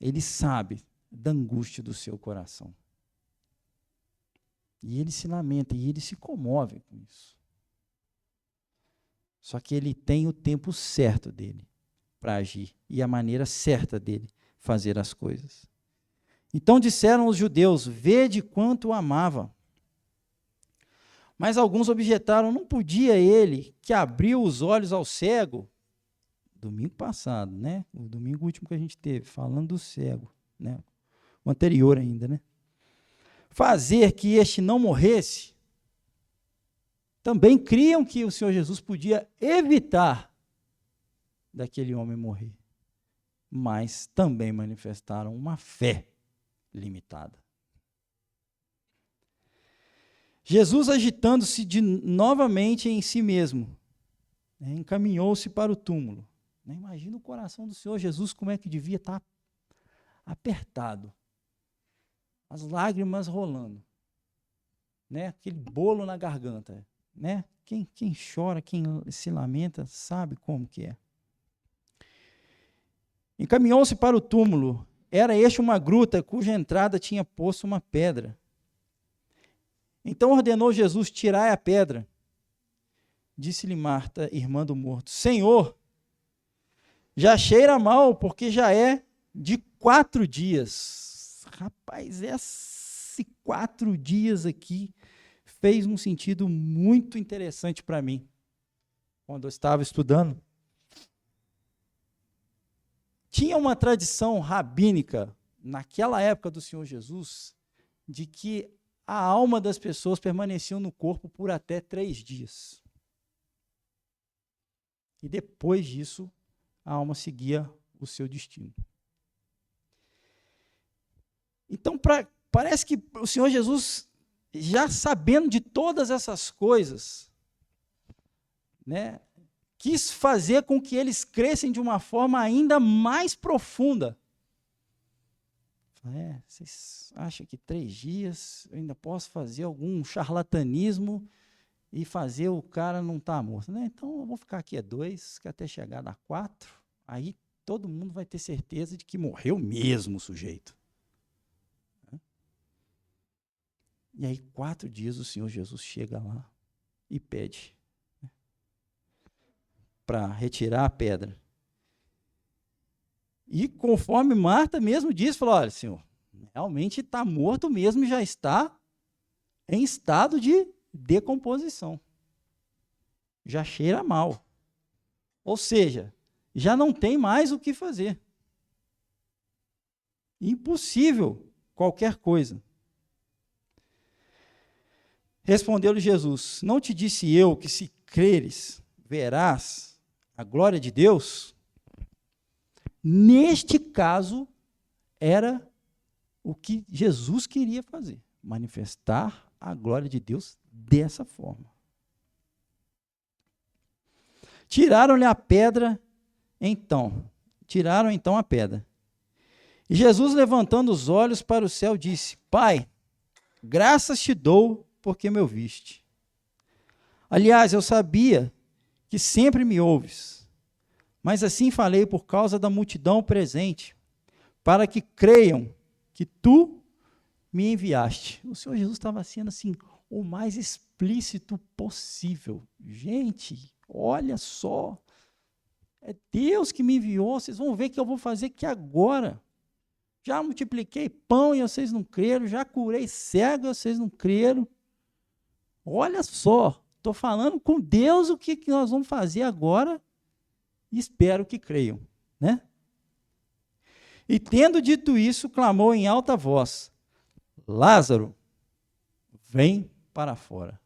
Ele sabe da angústia do seu coração. E ele se lamenta, e ele se comove com isso. Só que ele tem o tempo certo dele para agir, e a maneira certa dele fazer as coisas. Então disseram os judeus: vede quanto o amava. Mas alguns objetaram: não podia ele, que abriu os olhos ao cego, domingo passado, né? O domingo último que a gente teve, falando do cego, né? O anterior ainda, né? Fazer que este não morresse. Também criam que o Senhor Jesus podia evitar daquele homem morrer, mas também manifestaram uma fé limitada. Jesus, agitando-se novamente em si mesmo, né, encaminhou-se para o túmulo. Né, imagina o coração do Senhor Jesus, como é que devia estar apertado, as lágrimas rolando, né, aquele bolo na garganta. Né? Quem chora, quem se lamenta, sabe como que é. Encaminhou-se para o túmulo. Era este uma gruta cuja entrada tinha posto uma pedra. Então ordenou Jesus: tirai a pedra. Disse-lhe Marta, irmã do morto: Senhor, já cheira mal, porque já é de 4 dias. Rapaz, esse 4 dias aqui fez um sentido muito interessante para mim, quando eu estava estudando. Tinha uma tradição rabínica, naquela época do Senhor Jesus, de que a alma das pessoas permanecia no corpo por até 3 dias. E depois disso, a alma seguia o seu destino. Então, parece que o Senhor Jesus, já sabendo de todas essas coisas, né, quis fazer com que eles crescem de uma forma ainda mais profunda. Vocês acham que 3 dias eu ainda posso fazer algum charlatanismo e fazer o cara não estar morto, né? Então eu vou ficar aqui 2, que até chegar a 4, aí todo mundo vai ter certeza de que morreu mesmo o sujeito. E aí 4 dias o Senhor Jesus chega lá e pede para retirar a pedra. E conforme Marta mesmo disse, falou, olha, Senhor, realmente está morto mesmo e já está em estado de decomposição. Já cheira mal. Ou seja, já não tem mais o que fazer. Impossível qualquer coisa. Respondeu-lhe Jesus, não te disse eu que se creres, verás a glória de Deus? Neste caso, era o que Jesus queria fazer, manifestar a glória de Deus dessa forma. Tiraram então a pedra. E Jesus, levantando os olhos para o céu, disse, Pai, graças te dou porque me ouviste. Aliás, eu sabia que sempre me ouves, mas assim falei por causa da multidão presente, para que creiam que tu me enviaste. O Senhor Jesus estava sendo assim, o mais explícito possível. Gente, olha só, é Deus que me enviou, vocês vão ver que eu vou fazer aqui agora. Já multipliquei pão e vocês não creram, já curei cego e vocês não creram. Olha só, estou falando com Deus o que nós vamos fazer agora e espero que creiam, né? E tendo dito isso, clamou em alta voz, Lázaro, vem para fora.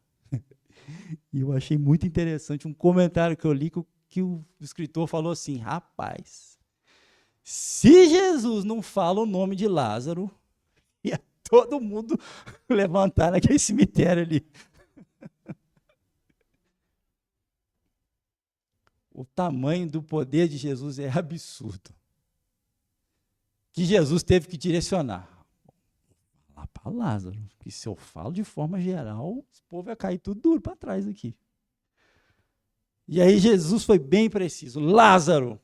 E eu achei muito interessante um comentário que eu li que o escritor falou assim, rapaz, se Jesus não fala o nome de Lázaro, ia todo mundo levantar naquele cemitério ali. O tamanho do poder de Jesus é absurdo. Que Jesus teve que direcionar. Lá para Lázaro, que se eu falo de forma geral, esse povo vai cair tudo duro para trás aqui. E aí Jesus foi bem preciso. Lázaro,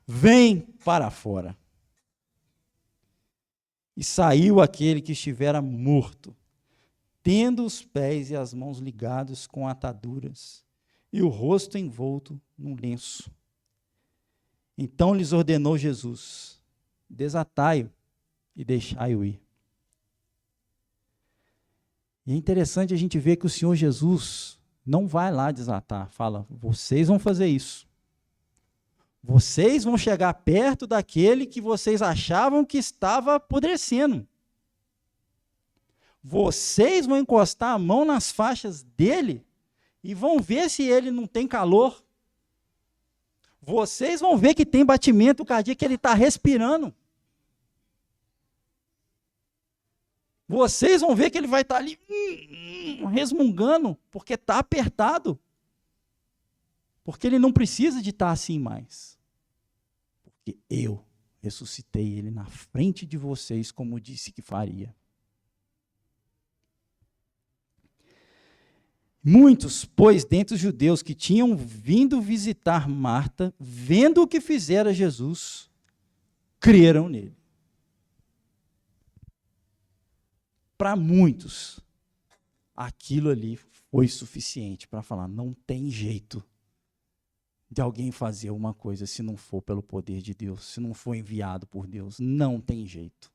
vem para fora. E saiu aquele que estivera morto, tendo os pés e as mãos ligados com ataduras, e o rosto envolto num lenço. Então lhes ordenou Jesus, desatai-o e deixai-o ir. E é interessante a gente ver que o Senhor Jesus não vai lá desatar, fala, vocês vão fazer isso. Vocês vão chegar perto daquele que vocês achavam que estava apodrecendo. Vocês vão encostar a mão nas faixas dele e vão ver se ele não tem calor. Vocês vão ver que tem batimento cardíaco, que ele está respirando. Vocês vão ver que ele vai estar ali resmungando, porque está apertado. Porque ele não precisa de estar assim mais. Porque eu ressuscitei ele na frente de vocês, como disse que faria. Muitos, pois, dentre os judeus que tinham vindo visitar Marta, vendo o que fizera Jesus, creram nele. Para muitos, aquilo ali foi suficiente para falar, não tem jeito de alguém fazer uma coisa se não for pelo poder de Deus, se não for enviado por Deus, não tem jeito.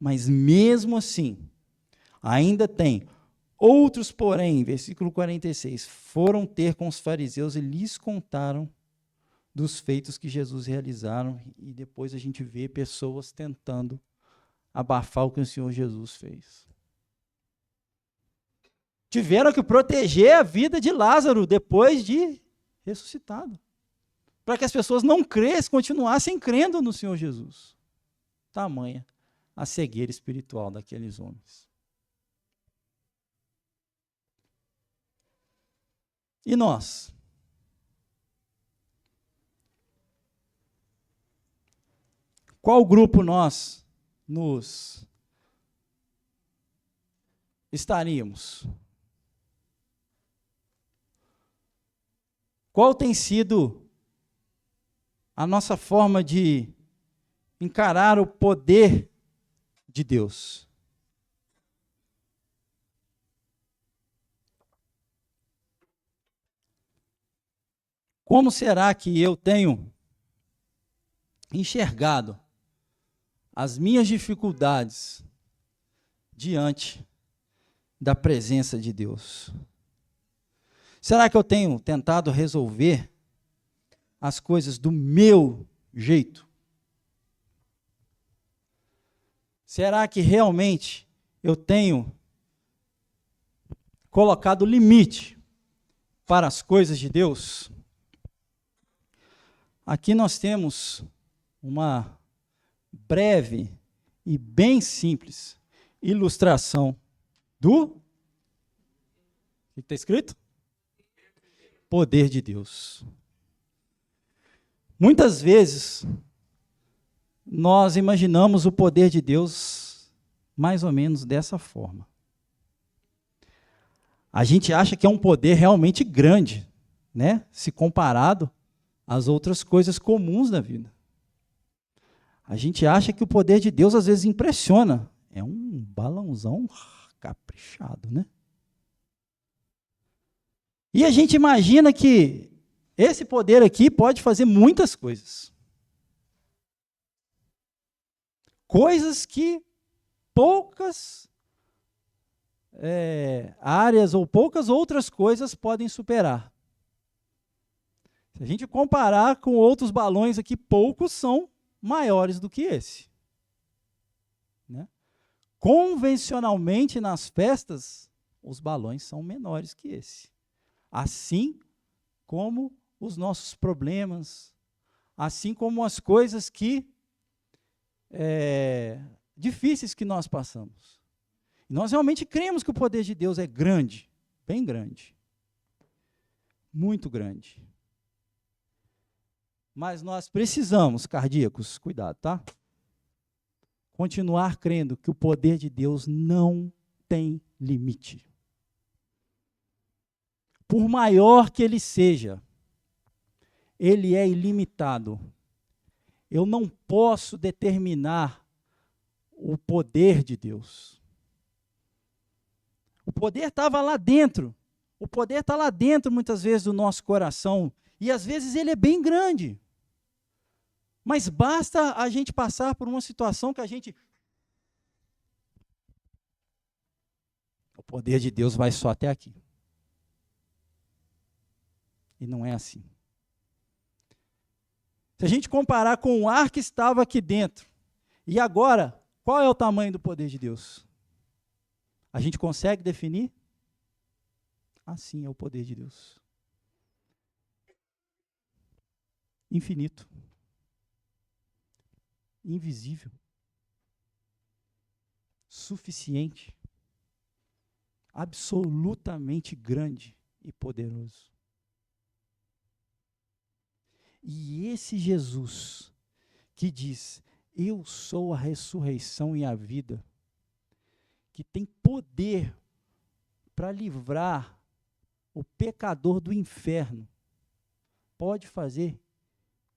Mas mesmo assim, ainda tem outros, porém, versículo 46, foram ter com os fariseus e lhes contaram dos feitos que Jesus realizaram, e depois a gente vê pessoas tentando abafar o que o Senhor Jesus fez. Tiveram que proteger a vida de Lázaro depois de ressuscitado, para que as pessoas não crescem, continuassem crendo no Senhor Jesus. Tamanha a cegueira espiritual daqueles homens. E nós? Qual grupo nós nos estaríamos? Qual tem sido a nossa forma de encarar o poder de Deus? Como será que eu tenho enxergado as minhas dificuldades diante da presença de Deus? Será que eu tenho tentado resolver as coisas do meu jeito? Será que realmente eu tenho colocado limite para as coisas de Deus? Aqui nós temos uma breve e bem simples ilustração do... O que está escrito? Poder de Deus. Muitas vezes, nós imaginamos o poder de Deus mais ou menos dessa forma. A gente acha que é um poder realmente grande, né? Se comparado às outras coisas comuns da vida. A gente acha que o poder de Deus às vezes impressiona. É um balãozão caprichado, né? E a gente imagina que esse poder aqui pode fazer muitas coisas. Coisas que poucas áreas ou poucas outras coisas podem superar. Se a gente comparar com outros balões aqui, poucos são maiores do que esse. Né? Convencionalmente, nas festas, os balões são menores que esse. Assim como os nossos problemas, assim como as coisas difíceis que nós passamos. E nós realmente cremos que o poder de Deus é grande, bem grande, muito grande. Mas nós precisamos, cardíacos, cuidado, tá? Continuar crendo que o poder de Deus não tem limite. Por maior que ele seja, ele é ilimitado. Eu não posso determinar o poder de Deus. O poder estava lá dentro. O poder está lá dentro, muitas vezes, do nosso coração. E, às vezes, ele é bem grande. Mas basta a gente passar por uma situação que a gente... O poder de Deus vai só até aqui. E não é assim. Se a gente comparar com o ar que estava aqui dentro, e agora, qual é o tamanho do poder de Deus? A gente consegue definir? Assim é o poder de Deus. Infinito. Invisível. Suficiente. Absolutamente grande e poderoso. E esse Jesus que diz, eu sou a ressurreição e a vida, que tem poder para livrar o pecador do inferno, pode fazer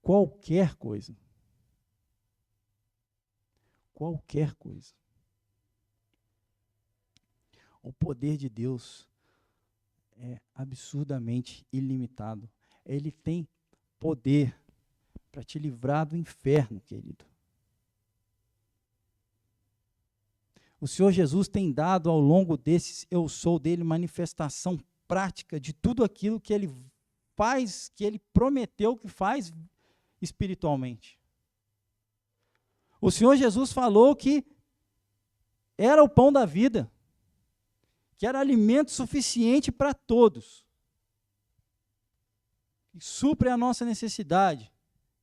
qualquer coisa. Qualquer coisa. O poder de Deus é absurdamente ilimitado. Ele tem poder para te livrar do inferno, querido. O Senhor Jesus tem dado ao longo desses eu sou dele manifestação prática de tudo aquilo que ele faz, que ele prometeu que faz espiritualmente. O Senhor Jesus falou que era o pão da vida, que era alimento suficiente para todos, que supre a nossa necessidade.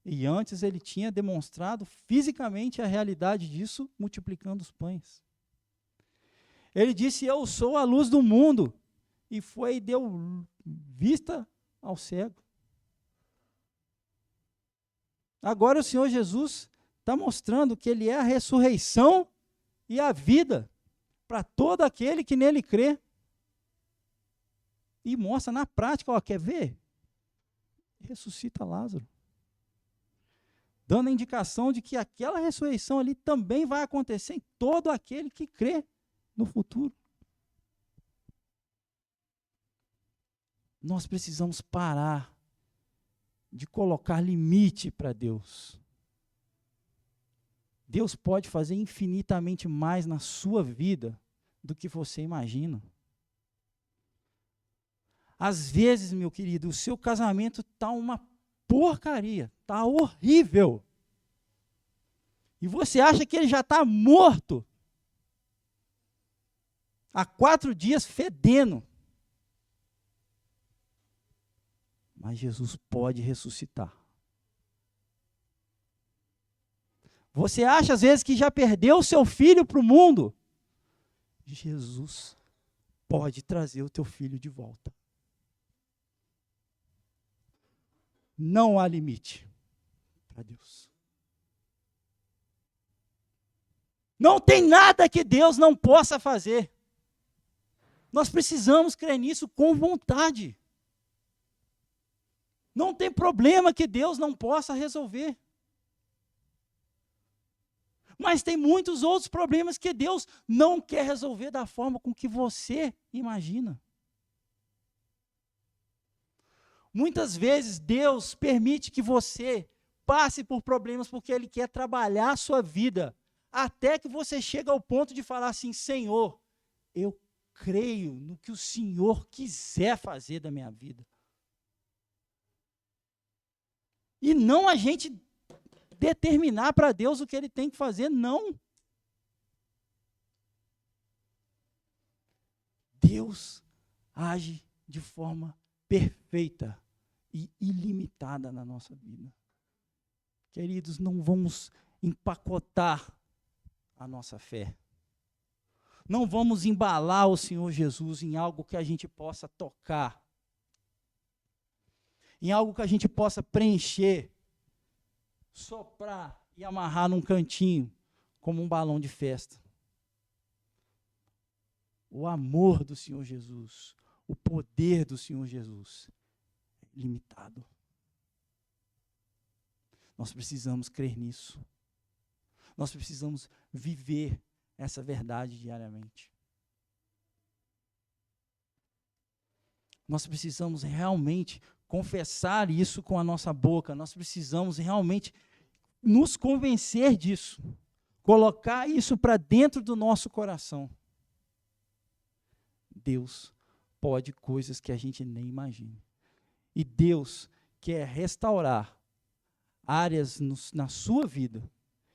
E antes ele tinha demonstrado fisicamente a realidade disso, multiplicando os pães. Ele disse, eu sou a luz do mundo, e foi e deu vista ao cego. Agora o Senhor Jesus está mostrando que Ele é a ressurreição e a vida para todo aquele que nele crê. E mostra na prática, ó, quer ver? Ressuscita Lázaro. Dando a indicação de que aquela ressurreição ali também vai acontecer em todo aquele que crê no futuro. Nós precisamos parar de colocar limite para Deus. Deus pode fazer infinitamente mais na sua vida do que você imagina. Às vezes, meu querido, o seu casamento está uma porcaria, está horrível. E você acha que ele já está morto. Há 4 dias fedendo. Mas Jesus pode ressuscitar. Você acha às vezes que já perdeu o seu filho para o mundo? Jesus pode trazer o teu filho de volta. Não há limite para Deus. Não tem nada que Deus não possa fazer. Nós precisamos crer nisso com vontade. Não tem problema que Deus não possa resolver. Mas tem muitos outros problemas que Deus não quer resolver da forma com que você imagina. Muitas vezes Deus permite que você passe por problemas porque Ele quer trabalhar a sua vida, até que você chega ao ponto de falar assim: Senhor, eu creio no que o Senhor quiser fazer da minha vida. E não a gente determinar para Deus o que Ele tem que fazer, não. Deus age de forma perfeita e ilimitada na nossa vida. Queridos, não vamos empacotar a nossa fé. Não vamos embalar o Senhor Jesus em algo que a gente possa tocar, em algo que a gente possa preencher, soprar e amarrar num cantinho, como um balão de festa. O amor do Senhor Jesus, o poder do Senhor Jesus é limitado. Nós precisamos crer nisso. Nós precisamos viver essa verdade diariamente. Nós precisamos realmente confessar isso com a nossa boca. Nós precisamos realmente nos convencer disso. Colocar isso para dentro do nosso coração. Deus pode coisas que a gente nem imagina. E Deus quer restaurar áreas na sua vida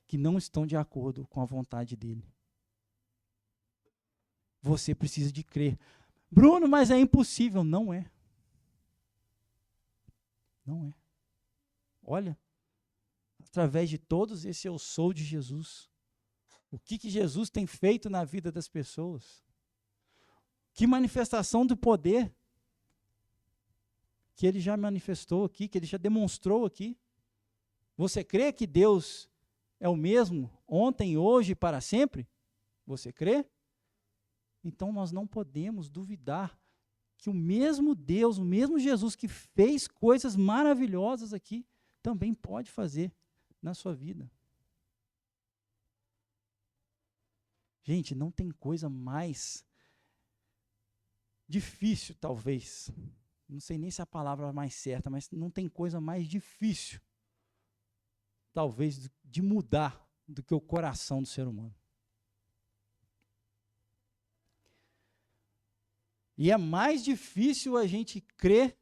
que não estão de acordo com a vontade dEle. Você precisa de crer. Bruno, mas é impossível. Não é. Não é. Olha, através de todos esse eu sou de Jesus, o que Jesus tem feito na vida das pessoas? Que manifestação do poder que Ele já manifestou aqui, que Ele já demonstrou aqui. Você crê que Deus é o mesmo ontem, hoje e para sempre? Você crê? Então nós não podemos duvidar que o mesmo Deus, o mesmo Jesus que fez coisas maravilhosas aqui, também pode fazer na sua vida. Gente, não tem coisa mais difícil, talvez. Não sei nem se é a palavra mais certa, mas não tem coisa mais difícil, talvez, de mudar do que o coração do ser humano. E é mais difícil a gente crer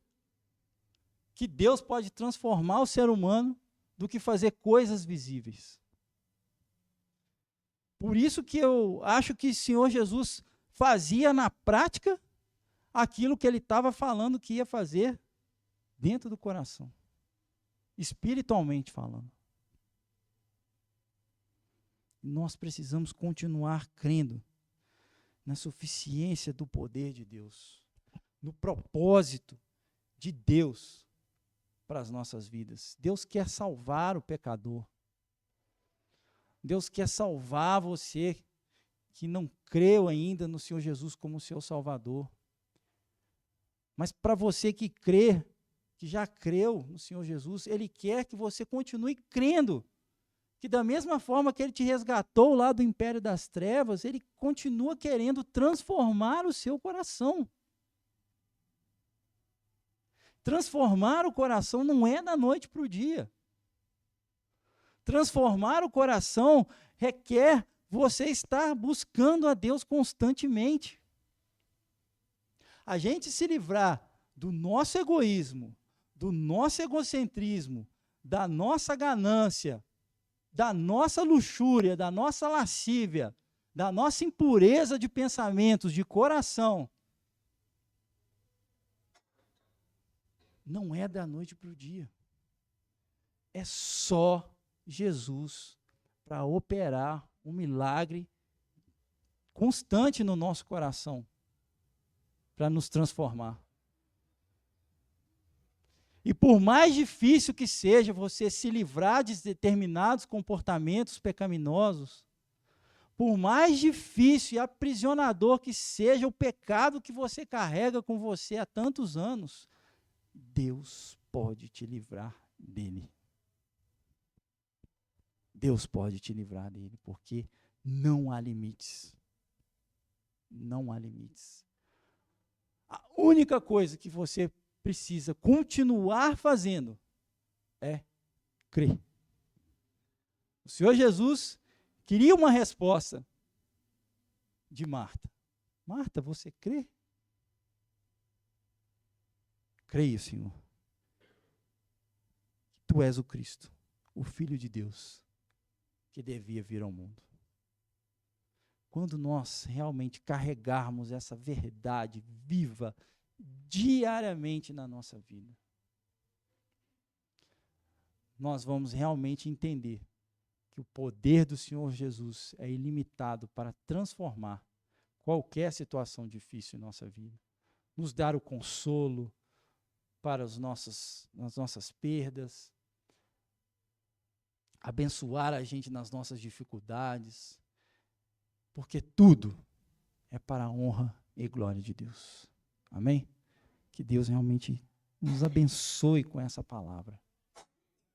que Deus pode transformar o ser humano do que fazer coisas visíveis. Por isso que eu acho que o Senhor Jesus fazia na prática aquilo que Ele estava falando que ia fazer dentro do coração, espiritualmente falando. Nós precisamos continuar crendo na suficiência do poder de Deus. no propósito de Deus para as nossas vidas. Deus quer salvar o pecador. Deus quer salvar você que não creu ainda no Senhor Jesus como seu Salvador. Mas para você que crê, que já creu no Senhor Jesus, Ele quer que você continue crendo. Que da mesma forma que Ele te resgatou lá do império das trevas, Ele continua querendo transformar o seu coração. Transformar o coração não é da noite para o dia. Transformar o coração requer você estar buscando a Deus constantemente. A gente se livrar do nosso egoísmo, do nosso egocentrismo, da nossa ganância, da nossa luxúria, da nossa lascívia, da nossa impureza de pensamentos, de coração, não é da noite para o dia. É só Jesus para operar um milagre constante no nosso coração, para nos transformar. E por mais difícil que seja você se livrar de determinados comportamentos pecaminosos, por mais difícil e aprisionador que seja o pecado que você carrega com você há tantos anos, Deus pode te livrar dele. Deus pode te livrar dele, porque não há limites. Não há limites. A única coisa que você precisa continuar fazendo é crer. O Senhor Jesus queria uma resposta de Marta. Marta, você crê? Creio, Senhor. Tu és o Cristo, o Filho de Deus, que devia vir ao mundo. Quando nós realmente carregarmos essa verdade viva diariamente na nossa vida, nós vamos realmente entender que o poder do Senhor Jesus é ilimitado para transformar qualquer situação difícil em nossa vida, nos dar o consolo para as nossas perdas, abençoar a gente nas nossas dificuldades, porque tudo é para a honra e glória de Deus. Amém? Que Deus realmente nos abençoe com essa palavra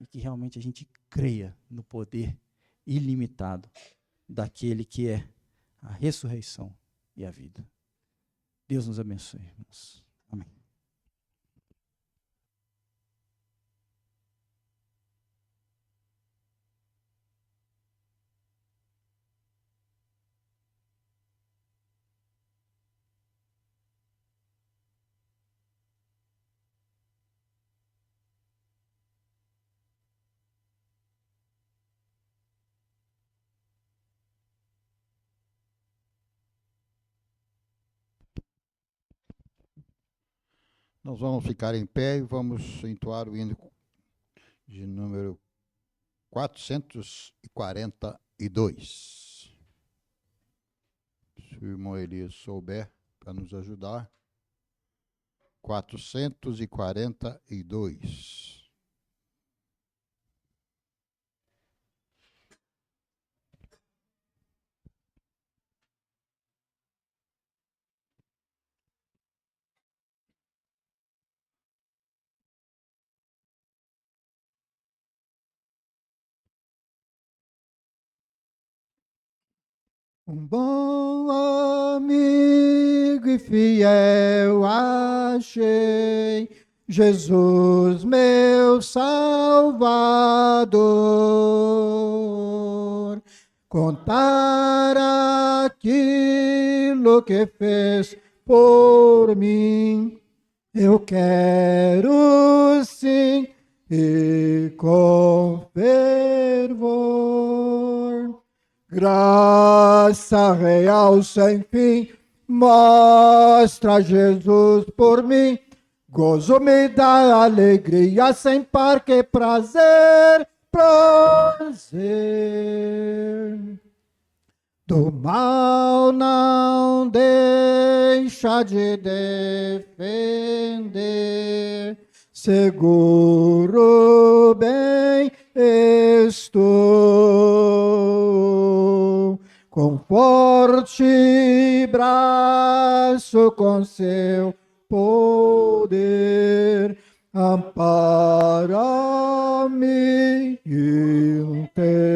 e que realmente a gente creia no poder ilimitado daquele que é a ressurreição e a vida. Deus nos abençoe, irmãos. Amém. Nós vamos ficar em pé e vamos entoar o hino de número 442. Se o irmão Elias souber para nos ajudar. 442. Um bom amigo e fiel achei, Jesus meu Salvador. Contar aquilo que fez por mim, eu quero sim e com fervor. Graça real sem fim, mostra Jesus por mim. Gozo me dá alegria sem par, que prazer, prazer. do mal não deixa de defender, seguro bem estou, com forte braço, com seu poder, ampara-me intentivo.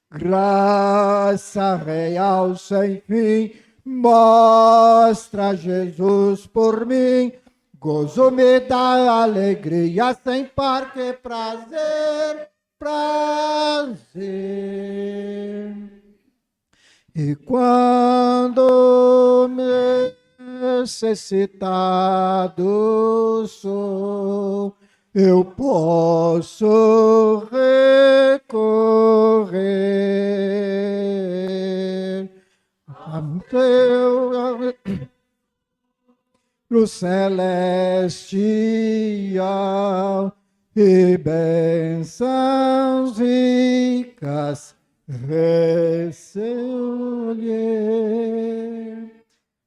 Graça real sem fim, mostra Jesus por mim, gozo me dá alegria sem par, que prazer, prazer. E quando necessitado sou, eu posso recorrer a teu celestial e bênçãos ricas receber.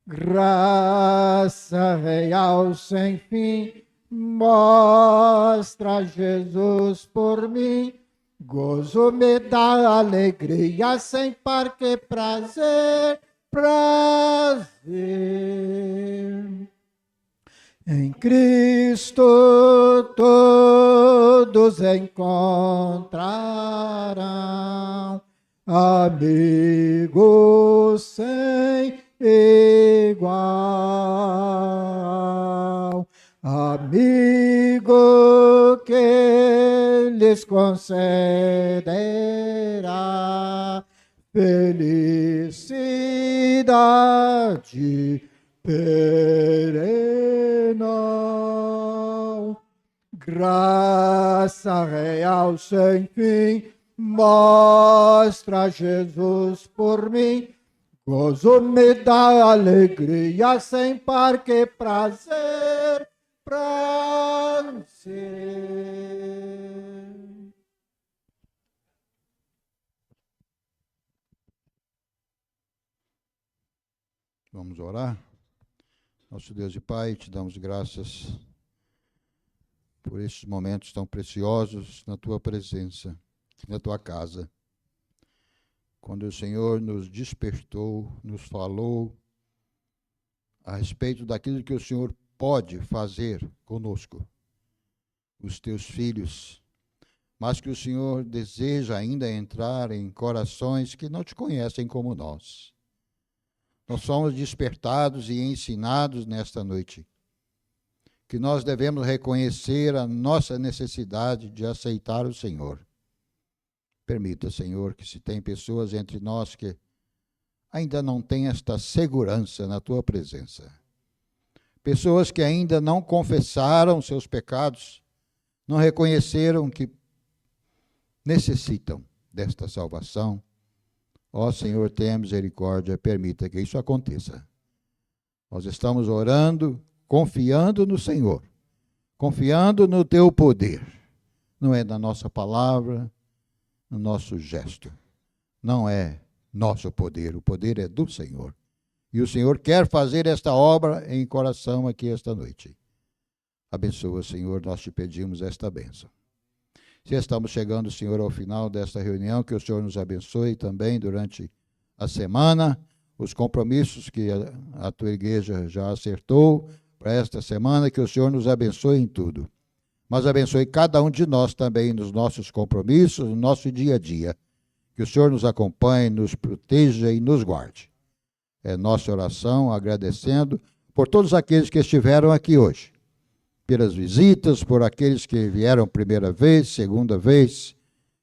Graça real sem fim, mostra Jesus por mim, gozo me dá alegria sem par, que prazer, prazer. Em Cristo todos encontrarão amigo sem igual, amigo que lhes concederá felicidade perene. Graça real sem fim, mostra Jesus por mim, gozo me dá alegria sem par, que prazer, prazer. Vamos orar? Nosso Deus e Pai, te damos graças por estes momentos tão preciosos na tua presença, na tua casa. Quando o Senhor nos despertou, nos falou a respeito daquilo que o Senhor pode fazer conosco, os teus filhos, mas que o Senhor deseja ainda entrar em corações que não te conhecem como nós. Nós somos despertados e ensinados nesta noite que nós devemos reconhecer a nossa necessidade de aceitar o Senhor. Permita, Senhor, que se tem pessoas entre nós que ainda não têm esta segurança na tua presença, pessoas que ainda não confessaram seus pecados, não reconheceram que necessitam desta salvação, ó Senhor, tenha misericórdia, permita que isso aconteça. Nós estamos orando, confiando no Senhor, confiando no teu poder. Não é na nossa palavra, no nosso gesto. Não é nosso poder, o poder é do Senhor. E o Senhor quer fazer esta obra em coração aqui esta noite. Abençoa, Senhor, nós te pedimos esta bênção. Se estamos chegando, Senhor, ao final desta reunião, que o Senhor nos abençoe também durante a semana, os compromissos que a tua igreja já acertou para esta semana, que o Senhor nos abençoe em tudo. Mas abençoe cada um de nós também nos nossos compromissos, no nosso dia a dia. Que o Senhor nos acompanhe, nos proteja e nos guarde. É nossa oração, agradecendo por todos aqueles que estiveram aqui hoje, pelas visitas, por aqueles que vieram primeira vez, segunda vez,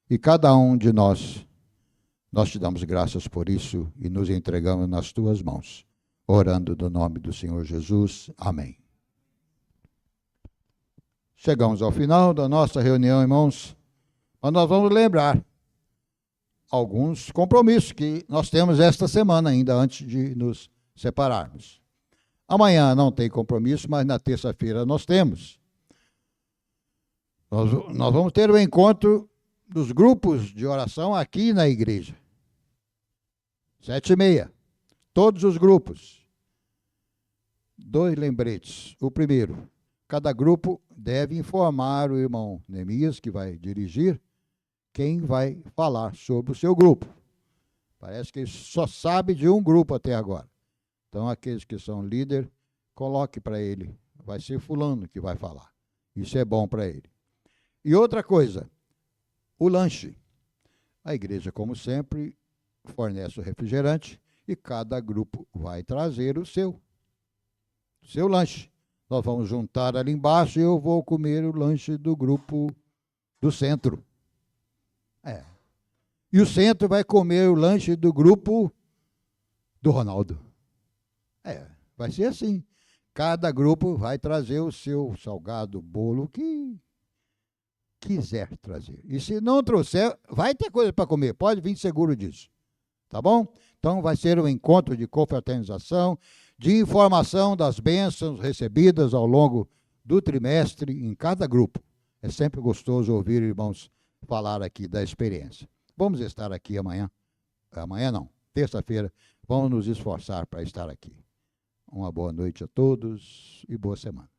e cada um de nós te damos graças por isso e nos entregamos nas tuas mãos, orando no nome do Senhor Jesus. Amém. Chegamos ao final da nossa reunião, irmãos, mas nós vamos lembrar alguns compromissos que nós temos esta semana ainda, antes de nos separarmos. Amanhã não tem compromisso, mas na terça-feira nós temos. Nós vamos ter um encontro dos grupos de oração aqui na igreja. 7h30. Todos os grupos. 2 lembretes. O primeiro, cada grupo deve informar o irmão Neemias, que vai dirigir, quem vai falar sobre o seu grupo. Parece que ele só sabe de um grupo até agora. Então, aqueles que são líder, coloque para ele. Vai ser fulano que vai falar. Isso é bom para ele. E outra coisa, o lanche. A igreja, como sempre, fornece o refrigerante e cada grupo vai trazer o seu lanche. Nós vamos juntar ali embaixo e eu vou comer o lanche do grupo do centro. E o centro vai comer o lanche do grupo do Ronaldo. Vai ser assim. Cada grupo vai trazer o seu salgado, bolo que quiser trazer. E se não trouxer, vai ter coisa para comer. Pode vir seguro disso. Tá bom? Então vai ser um encontro de confraternização, de informação das bênçãos recebidas ao longo do trimestre em cada grupo. É sempre gostoso ouvir irmãos falar aqui da experiência. Vamos estar aqui amanhã. Amanhã não, terça-feira. Vamos nos esforçar para estar aqui. Uma boa noite a todos e boa semana.